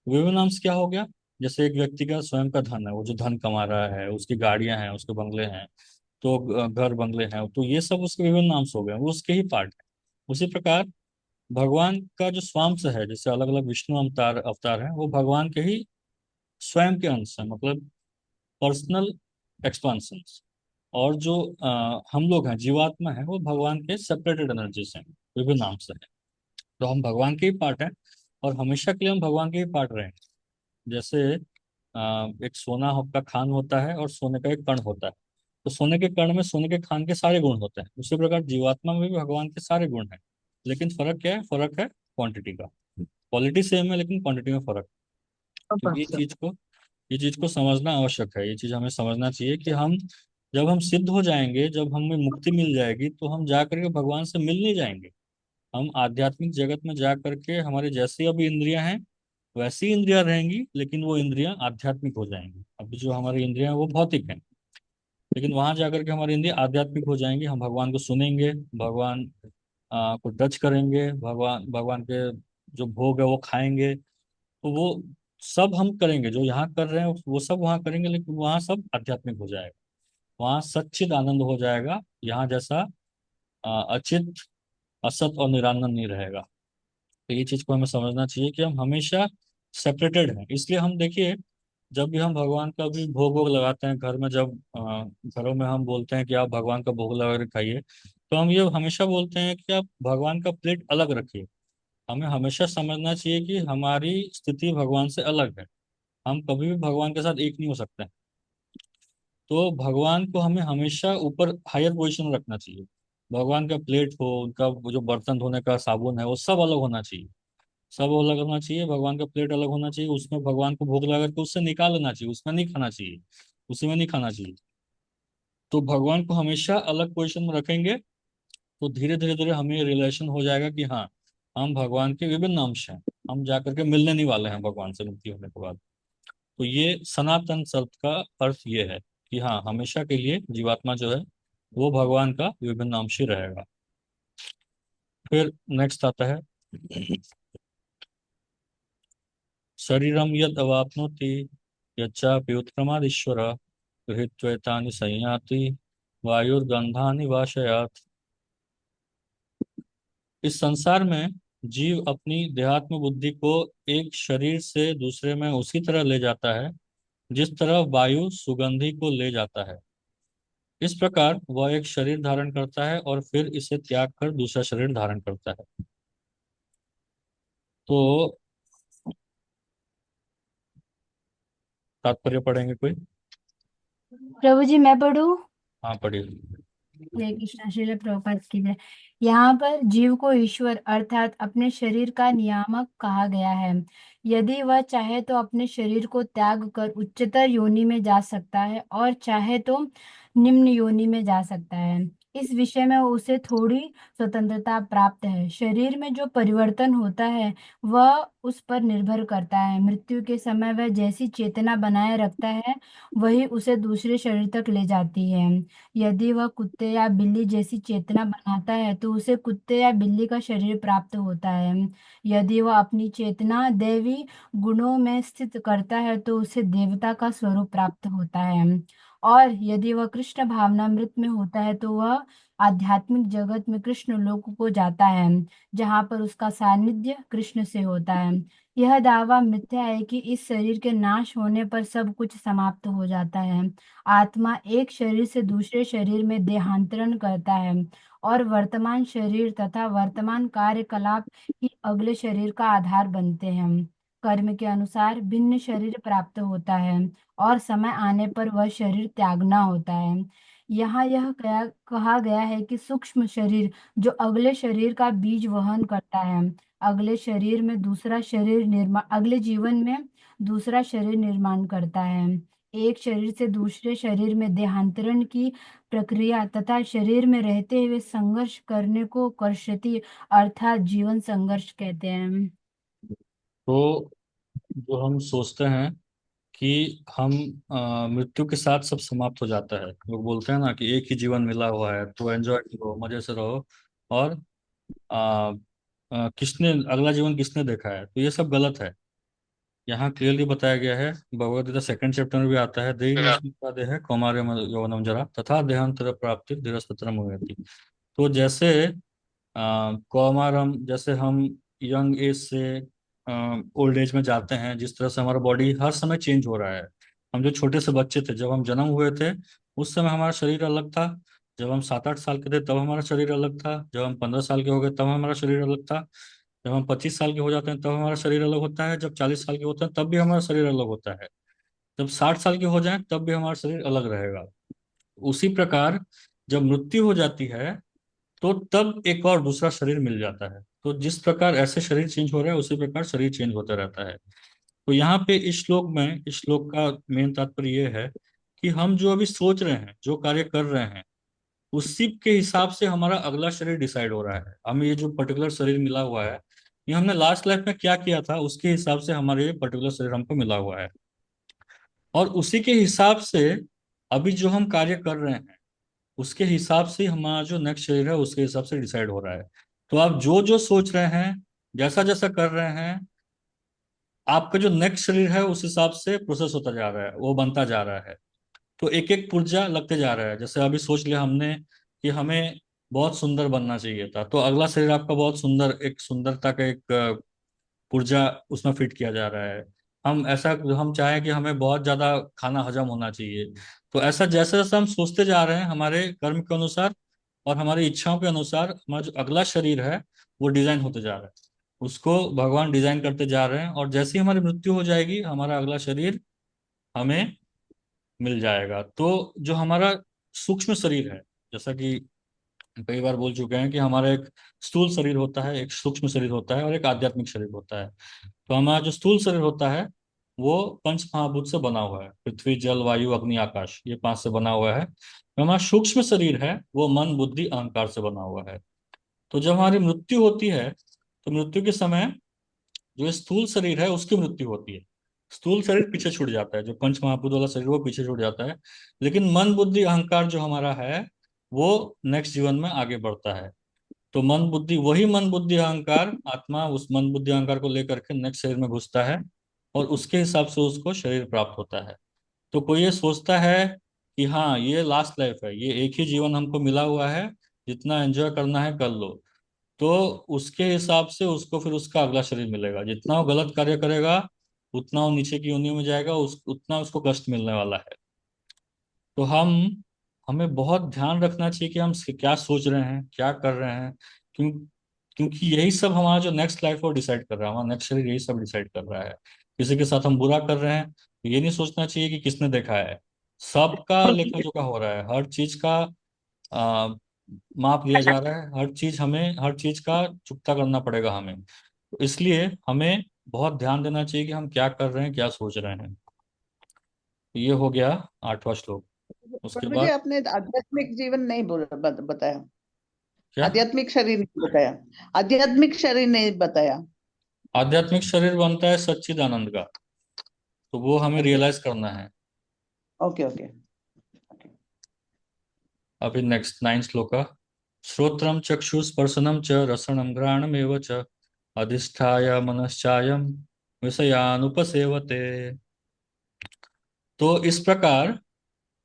विभिन्न अंश क्या हो गया, जैसे एक व्यक्ति का स्वयं का धन है, वो जो धन कमा रहा है, उसकी गाड़ियां हैं, उसके बंगले हैं, तो घर बंगले हैं, तो ये सब उसके विभिन्न अंश हो गए, वो उसके ही पार्ट है। उसी प्रकार भगवान का जो स्वांश है, जैसे अलग अलग विष्णु अवतार अवतार है, वो भगवान के ही स्वयं के अंश है, मतलब पर्सनल एक्सपांशन। और जो हम लोग हैं, जीवात्मा है, वो भगवान के सेपरेटेड एनर्जीज हैं, विभिन्न नाम से है। तो हम भगवान के ही पार्ट हैं, और हमेशा के लिए हम भगवान के ही पार्ट रहे हैं। जैसे एक सोना का खान होता है और सोने का एक कण होता है। तो सोने के कण में सोने के खान के सारे गुण होते हैं, उसी प्रकार जीवात्मा में भी भगवान के सारे गुण हैं। लेकिन फर्क क्या है? फर्क है क्वांटिटी का। क्वालिटी सेम है, लेकिन क्वांटिटी में फर्क। तो ये चीज को समझना आवश्यक है। ये चीज हमें समझना चाहिए कि हम जब हम सिद्ध हो जाएंगे, जब हमें मुक्ति मिल जाएगी, तो हम जा करके भगवान से मिल नहीं जाएंगे। हम आध्यात्मिक जगत में जा करके हमारे जैसी अभी इंद्रियां हैं वैसी इंद्रियां रहेंगी, लेकिन वो इंद्रियां आध्यात्मिक हो जाएंगी। अभी जो हमारी इंद्रियां हैं वो भौतिक हैं, लेकिन वहां जाकर के हमारी इंद्रियां आध्यात्मिक हो जाएंगी। हम भगवान को सुनेंगे, भगवान को टच करेंगे, भगवान भगवान के जो भोग है वो खाएंगे। तो वो सब हम करेंगे, जो यहाँ कर रहे हैं वो सब वहाँ करेंगे, लेकिन वहाँ सब आध्यात्मिक हो जाएगा। वहाँ सच्चिद आनंद हो जाएगा। यहाँ जैसा अचित, असत और निरानंद नहीं रहेगा। तो ये चीज को हमें समझना चाहिए कि हम हमेशा सेपरेटेड हैं। इसलिए हम देखिए, जब भी हम भगवान का भी भोग वोग लगाते हैं घर में, जब घरों में हम बोलते हैं कि आप भगवान का भोग लगा कर खाइए, तो हम ये हमेशा बोलते हैं कि आप भगवान का प्लेट अलग रखिए। हमें हमेशा समझना चाहिए कि हमारी स्थिति भगवान से अलग है। हम कभी भी भगवान के साथ एक नहीं हो सकते। तो भगवान को हमें हमेशा ऊपर हायर पोजीशन में रखना चाहिए। भगवान का प्लेट हो, उनका वो जो बर्तन धोने का साबुन है, वो सब अलग होना चाहिए। सब अलग होना चाहिए। भगवान का प्लेट अलग होना चाहिए, उसमें भगवान को भोग लगा करके उससे निकाल लेना चाहिए, उसमें नहीं खाना चाहिए, उसी में नहीं खाना चाहिए। तो भगवान को हमेशा अलग पोजीशन में रखेंगे, तो धीरे धीरे धीरे हमें रियलाइजेशन हो जाएगा कि हाँ, हम भगवान के विभिन्न अंश हैं। हम जाकर के मिलने नहीं वाले हैं भगवान से मुक्ति होने के बाद। तो ये सनातन शब्द का अर्थ ये है कि हाँ, हमेशा के लिए जीवात्मा जो है वो भगवान का विभिन्न अंश ही रहेगा। फिर नेक्स्ट आता है, शरीरम यद अवाप्नोति यच्चापि उत्क्रमादीश्वर गृहीत्वैतानि संयाति वायुर्गंधानि वाशयात्। इस संसार में जीव अपनी देहात्म बुद्धि को एक शरीर से दूसरे में उसी तरह ले जाता है जिस तरह वायु सुगंधि को ले जाता है। इस प्रकार वह एक शरीर धारण करता है और फिर इसे त्याग कर दूसरा शरीर धारण करता है। तो तात्पर्य पढ़ेंगे कोई? प्रभु जी मैं पढ़ूं? हाँ, पढ़िए। हरे कृष्णा, श्रील प्रभुपाद की जय। यहाँ पर जीव को ईश्वर अर्थात अपने शरीर का नियामक कहा गया है। यदि वह चाहे तो अपने शरीर को त्याग कर उच्चतर योनि में जा सकता है और चाहे तो निम्न योनि में जा सकता है। इस विषय में उसे थोड़ी स्वतंत्रता प्राप्त है। शरीर में जो परिवर्तन होता है वह उस पर निर्भर करता है। मृत्यु के समय वह जैसी चेतना बनाए रखता है वही उसे दूसरे शरीर तक ले जाती है। यदि वह कुत्ते या बिल्ली जैसी चेतना बनाता है तो उसे कुत्ते या बिल्ली का शरीर प्राप्त होता है। यदि वह अपनी चेतना दैवी गुणों में स्थित करता है तो उसे देवता का स्वरूप प्राप्त होता है। और यदि वह कृष्ण भावनामृत में होता है तो वह आध्यात्मिक जगत में कृष्ण लोक को जाता है, जहाँ पर उसका सानिध्य कृष्ण से होता है। यह दावा मिथ्या है कि इस शरीर के नाश होने पर सब कुछ समाप्त हो जाता है। आत्मा एक शरीर से दूसरे शरीर में देहांतरण करता है और वर्तमान शरीर तथा वर्तमान कार्यकलाप ही अगले शरीर का आधार बनते हैं। कर्म के अनुसार भिन्न शरीर प्राप्त होता है और समय आने पर वह शरीर त्यागना होता है। यहाँ यह कहा गया है कि सूक्ष्म शरीर जो अगले शरीर का बीज वहन करता है, अगले जीवन में दूसरा शरीर निर्माण करता है। एक शरीर से दूसरे शरीर में देहांतरण की प्रक्रिया तथा शरीर में रहते हुए संघर्ष करने को कर्षति अर्थात जीवन संघर्ष कहते हैं। तो जो हम सोचते हैं कि हम मृत्यु के साथ सब समाप्त हो जाता है, लोग बोलते हैं ना कि एक ही जीवन मिला हुआ है तो एंजॉय करो, मजे से रहो। और आ, किसने अगला जीवन किसने देखा है? तो ये सब गलत है। यहाँ क्लियरली बताया गया है, भगवद गीता सेकंड चैप्टर में भी आता है, देहिनस्मिता देह कौमार्यम यौवनम जरा तथा देहांतर प्राप्ति धीरस्तत्रम होयति। तो जैसे कौमारम, जैसे हम यंग एज से ओल्ड एज में जाते हैं, जिस तरह से हमारा बॉडी हर समय चेंज हो रहा है, हम जो छोटे से बच्चे थे, जब हम जन्म हुए थे उस समय हमारा शरीर अलग था। जब हम 7-8 साल के थे तब हमारा शरीर अलग था। जब हम 15 साल के हो गए तब हमारा शरीर अलग था। जब हम 25 साल के हो जाते हैं तब हमारा शरीर अलग होता है। जब 40 साल के होते हैं तब भी हमारा शरीर अलग होता है। जब 60 साल के हो जाए तब भी हमारा शरीर अलग रहेगा। उसी प्रकार जब मृत्यु हो जाती है तो तब एक और दूसरा शरीर मिल जाता है। तो जिस प्रकार ऐसे शरीर चेंज हो रहा है उसी प्रकार शरीर चेंज होता रहता है। तो यहाँ पे इस श्लोक का मेन तात्पर्य ये है कि हम जो अभी सोच रहे हैं, जो कार्य कर रहे हैं, उसी के हिसाब से हमारा अगला शरीर डिसाइड हो रहा है। हमें ये जो पर्टिकुलर शरीर मिला हुआ है, ये हमने लास्ट लाइफ में क्या किया था उसके हिसाब से हमारे ये पर्टिकुलर शरीर हमको मिला हुआ है। और उसी के हिसाब से अभी जो हम कार्य कर रहे हैं उसके हिसाब से हमारा जो नेक्स्ट शरीर है उसके हिसाब से डिसाइड हो रहा है। तो आप जो जो सोच रहे हैं, जैसा जैसा कर रहे हैं, आपका जो नेक्स्ट शरीर है उस हिसाब से प्रोसेस होता जा रहा है, वो बनता जा रहा है। तो एक एक पुर्जा लगते जा रहा है। जैसे अभी सोच लिया हमने कि हमें बहुत सुंदर बनना चाहिए था, तो अगला शरीर आपका बहुत सुंदर, एक सुंदरता का एक पुर्जा उसमें फिट किया जा रहा है। हम चाहें कि हमें बहुत ज्यादा खाना हजम होना चाहिए। तो ऐसा जैसे जैसे हम सोचते जा रहे हैं हमारे कर्म के अनुसार और हमारी इच्छाओं के अनुसार हमारा जो अगला शरीर है वो डिजाइन होते जा रहा है। उसको भगवान डिजाइन करते जा रहे हैं, और जैसे ही हमारी मृत्यु हो जाएगी हमारा अगला शरीर हमें मिल जाएगा। तो जो हमारा सूक्ष्म शरीर है, जैसा कि कई बार बोल चुके हैं कि हमारा एक स्थूल शरीर होता है, एक सूक्ष्म शरीर होता है और एक आध्यात्मिक शरीर होता है। तो हमारा जो स्थूल शरीर होता है वो पंच महाभूत से बना हुआ है। पृथ्वी, जल, वायु, अग्नि, आकाश, ये 5 से बना हुआ है। तो हमारा सूक्ष्म शरीर है वो मन, बुद्धि, अहंकार से बना हुआ है। तो जब हमारी मृत्यु होती है तो मृत्यु के समय जो स्थूल शरीर है उसकी मृत्यु होती है। स्थूल शरीर पीछे छूट जाता है, जो पंच महाभूत वाला शरीर वो पीछे छूट जाता है। लेकिन मन, बुद्धि, अहंकार जो हमारा है वो नेक्स्ट जीवन में आगे बढ़ता है। तो मन बुद्धि अहंकार आत्मा उस मन बुद्धि अहंकार को लेकर के नेक्स्ट शरीर में घुसता है, और उसके हिसाब से उसको शरीर प्राप्त होता है। तो कोई ये सोचता है कि हाँ ये लास्ट लाइफ है, ये एक ही जीवन हमको मिला हुआ है, जितना एंजॉय करना है कर लो। तो उसके हिसाब से उसको फिर उसका अगला शरीर मिलेगा। जितना वो गलत कार्य करेगा उतना वो नीचे की योनि में जाएगा, उतना उसको कष्ट मिलने वाला है। तो हमें बहुत ध्यान रखना चाहिए कि हम क्या सोच रहे हैं, क्या कर रहे हैं। क्यों क्योंकि यही सब हमारा जो नेक्स्ट लाइफ है वो डिसाइड कर रहा है, हमारा नेक्स्ट शरीर यही सब डिसाइड कर रहा है। किसी के साथ हम बुरा कर रहे हैं तो ये नहीं सोचना चाहिए कि किसने देखा है। सबका लेखा जोखा हो रहा है, हर चीज का आ, माप लिया जा रहा है। हर चीज का चुकता करना पड़ेगा हमें। तो इसलिए हमें बहुत ध्यान देना चाहिए कि हम क्या कर रहे हैं, क्या सोच रहे हैं। ये हो गया 8वां श्लोक। उसके प्रभु जी, बाद आपने आध्यात्मिक जीवन नहीं बताया। क्या? आध्यात्मिक शरीर नहीं बताया। आध्यात्मिक शरीर नहीं बताया। आध्यात्मिक शरीर बनता है सच्चिदानंद का, तो वो हमें ओके रियलाइज करना है। Okay okay. अभी नेक्स्ट 9 श्लोक। श्रोत्रम चक्षुस्पर्शनम च रसनम घ्राणमेव च अधिष्ठाय मनश्चायम विषयानुपसेवते। तो इस प्रकार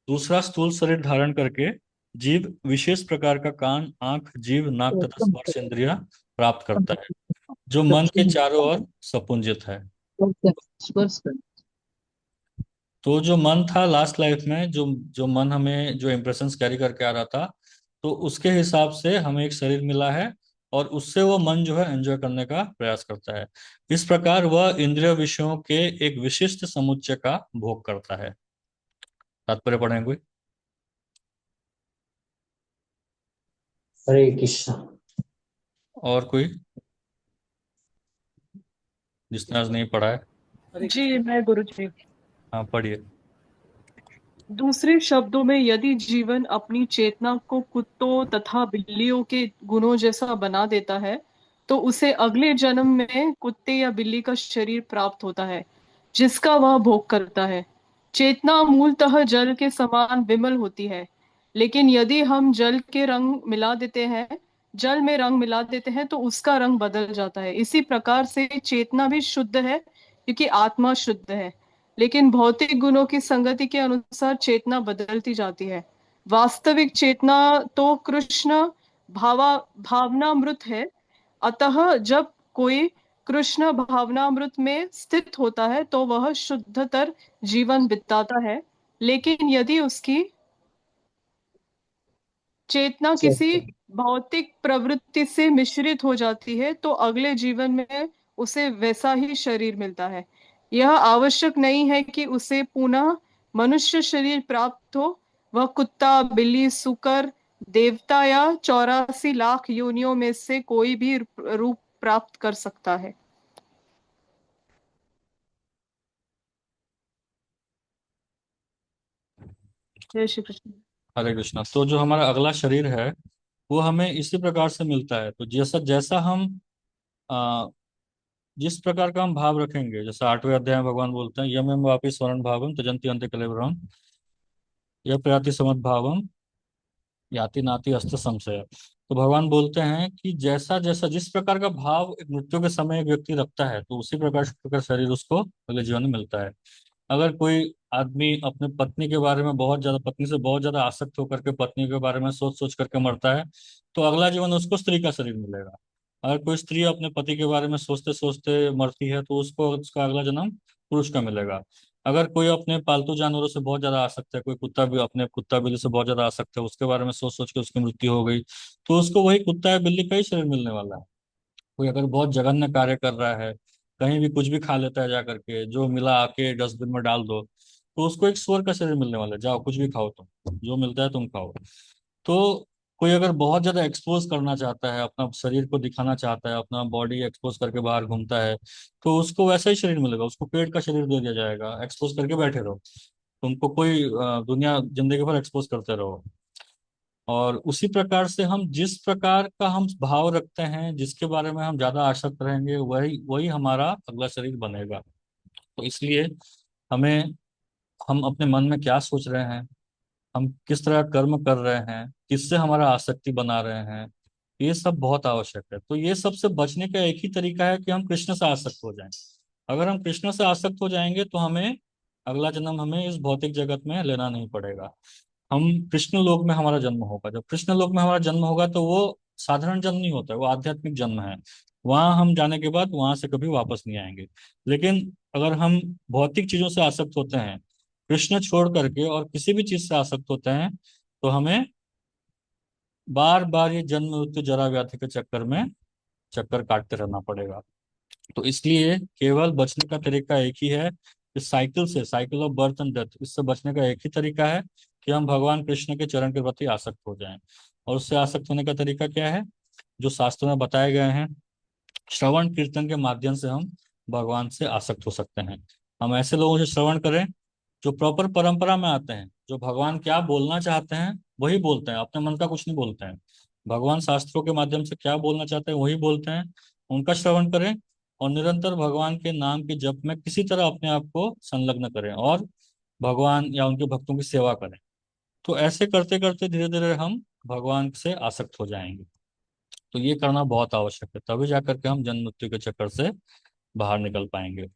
दूसरा स्थूल शरीर धारण करके जीव विशेष प्रकार का कान, आंख, जीभ, नाक तथा स्पर्श इंद्रिया प्राप्त करता है, जो मन के चारों ओर सपुंजित है। तो जो मन था लास्ट लाइफ में, जो जो मन हमें जो इम्प्रेशंस कैरी करके आ रहा था, तो उसके हिसाब से हमें एक शरीर मिला है, और उससे वो मन जो है एंजॉय करने का प्रयास करता है। इस प्रकार वह इंद्रिय विषयों के एक विशिष्ट समुच्चय का भोग करता है। तात्पर्य पढ़ेंगे कोई? हरे कृष्ण। और कोई जिसने आज नहीं पढ़ा है? जी मैं गुरु जी। हाँ पढ़िए। दूसरे शब्दों में, यदि जीवन अपनी चेतना को कुत्तों तथा बिल्लियों के गुणों जैसा बना देता है तो उसे अगले जन्म में कुत्ते या बिल्ली का शरीर प्राप्त होता है जिसका वह भोग करता है। चेतना मूलतः जल के समान विमल होती है, लेकिन यदि हम जल में रंग मिला देते हैं तो उसका रंग बदल जाता है। इसी प्रकार से चेतना भी शुद्ध है क्योंकि आत्मा शुद्ध है, लेकिन भौतिक गुणों की संगति के अनुसार चेतना बदलती जाती है। वास्तविक चेतना तो कृष्ण भावनामृत है। अतः जब कोई कृष्ण भावनामृत में स्थित होता है तो वह शुद्धतर जीवन बिताता है, लेकिन यदि उसकी चेतना किसी भौतिक प्रवृत्ति से मिश्रित हो जाती है तो अगले जीवन में उसे वैसा ही शरीर मिलता है। यह आवश्यक नहीं है कि उसे पुनः मनुष्य शरीर प्राप्त हो। वह कुत्ता, बिल्ली, सूकर, देवता या 84 लाख योनियों में से कोई भी रूप प्राप्त कर सकता है। जय श्री कृष्ण। हरे कृष्णा। तो जो हमारा अगला शरीर है वो हमें इसी प्रकार से मिलता है। तो जैसा जैसा हम आ, जिस प्रकार का हम भाव रखेंगे, जैसे 8वें अध्याय में भगवान बोलते हैं, यम यम वापि स्वरण भावम तजंती अंत कलेवरम यह प्रयाति समद भावम याति नाति अस्त संशय। तो भगवान बोलते हैं कि जैसा जैसा जिस प्रकार का भाव एक मृत्यु के समय एक व्यक्ति रखता है, तो उसी प्रकार का शरीर उसको अगले जीवन में मिलता है। अगर कोई आदमी अपने पत्नी के बारे में बहुत ज्यादा, पत्नी से बहुत ज्यादा आसक्त होकर के पत्नी के बारे में सोच सोच करके मरता है, तो अगला जीवन उसको स्त्री का शरीर मिलेगा। अगर कोई स्त्री अपने पति के बारे में सोचते सोचते मरती है, तो उसको उसका अगला जन्म पुरुष का मिलेगा। अगर कोई अपने पालतू जानवरों से बहुत ज्यादा आसक्त है, कोई कुत्ता भी अपने कुत्ता बिल्ली से बहुत ज्यादा आसक्त है, उसके बारे में सोच सोच के उसकी मृत्यु हो गई, तो उसको वही कुत्ता या बिल्ली का ही शरीर मिलने वाला है। कोई अगर बहुत जघन्य कार्य कर रहा है, कहीं भी कुछ भी खा लेता है जा करके, जो मिला आके डस्टबिन में डाल दो, तो उसको एक सुअर का शरीर मिलने वाला है। जाओ कुछ भी खाओ, तुम जो मिलता है तुम खाओ। तो कोई अगर बहुत ज्यादा एक्सपोज करना चाहता है, अपना शरीर को दिखाना चाहता है, अपना बॉडी एक्सपोज करके बाहर घूमता है, तो उसको वैसा ही शरीर मिलेगा। उसको पेड़ का शरीर दे दिया जाएगा, एक्सपोज करके बैठे रहो, तुमको कोई दुनिया जिंदगी भर एक्सपोज करते रहो। और उसी प्रकार से हम जिस प्रकार का हम भाव रखते हैं, जिसके बारे में हम ज्यादा आसक्त रहेंगे, वही वही हमारा अगला शरीर बनेगा। तो इसलिए हमें, हम अपने मन में क्या सोच रहे हैं, हम किस तरह का कर्म कर रहे हैं, किससे हमारा आसक्ति बना रहे हैं, ये सब बहुत आवश्यक है। तो ये सब से बचने का एक ही तरीका है कि हम कृष्ण से आसक्त हो जाएं। अगर हम कृष्ण से आसक्त हो जाएंगे तो हमें अगला जन्म हमें इस भौतिक जगत में लेना नहीं पड़ेगा। हम कृष्ण लोक में हमारा जन्म होगा। जब कृष्ण लोक में हमारा जन्म होगा तो वो साधारण जन्म नहीं होता है, वो आध्यात्मिक जन्म है। वहां हम जाने के बाद वहां से कभी वापस नहीं आएंगे। लेकिन अगर हम भौतिक चीजों से आसक्त होते हैं, कृष्ण छोड़ करके और किसी भी चीज से आसक्त होते हैं, तो हमें बार बार ये जन्म मृत्यु जरा व्याधि के चक्कर में चक्कर काटते रहना पड़ेगा। तो इसलिए केवल बचने का तरीका एक ही है। इस साइकिल से, cycle of birth and death, इससे बचने का एक ही तरीका है कि हम भगवान कृष्ण के चरण के प्रति आसक्त हो जाएं। और उससे आसक्त होने का तरीका क्या है? जो शास्त्रों में बताए गए हैं, श्रवण कीर्तन के माध्यम से हम भगवान से आसक्त हो सकते हैं। हम ऐसे लोगों से श्रवण करें जो प्रॉपर परंपरा में आते हैं, जो भगवान क्या बोलना चाहते हैं वही बोलते हैं, अपने मन का कुछ नहीं बोलते हैं। भगवान शास्त्रों के माध्यम से क्या बोलना चाहते हैं वही बोलते हैं, उनका श्रवण करें। और निरंतर भगवान के नाम के जप में किसी तरह अपने आप को संलग्न करें और भगवान या उनके भक्तों की सेवा करें। तो ऐसे करते करते धीरे धीरे हम भगवान से आसक्त हो जाएंगे। तो ये करना बहुत आवश्यक है, तभी जाकर के हम जन्म मृत्यु के चक्कर से बाहर निकल पाएंगे।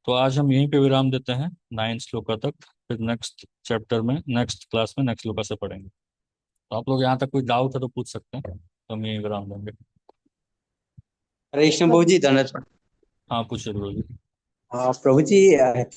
तो आज हम यहीं पे विराम देते हैं 9 श्लोका तक। फिर नेक्स्ट चैप्टर में, नेक्स्ट क्लास में नेक्स्ट श्लोका से पढ़ेंगे। तो आप लोग यहाँ तक कोई डाउट है तो पूछ सकते हैं, तो हम यहीं विराम देंगे। हरे कृष्ण प्रभु जी, धन्यवाद। हाँ पूछिए गुरु जी। प्रभु जी, एक्चुअली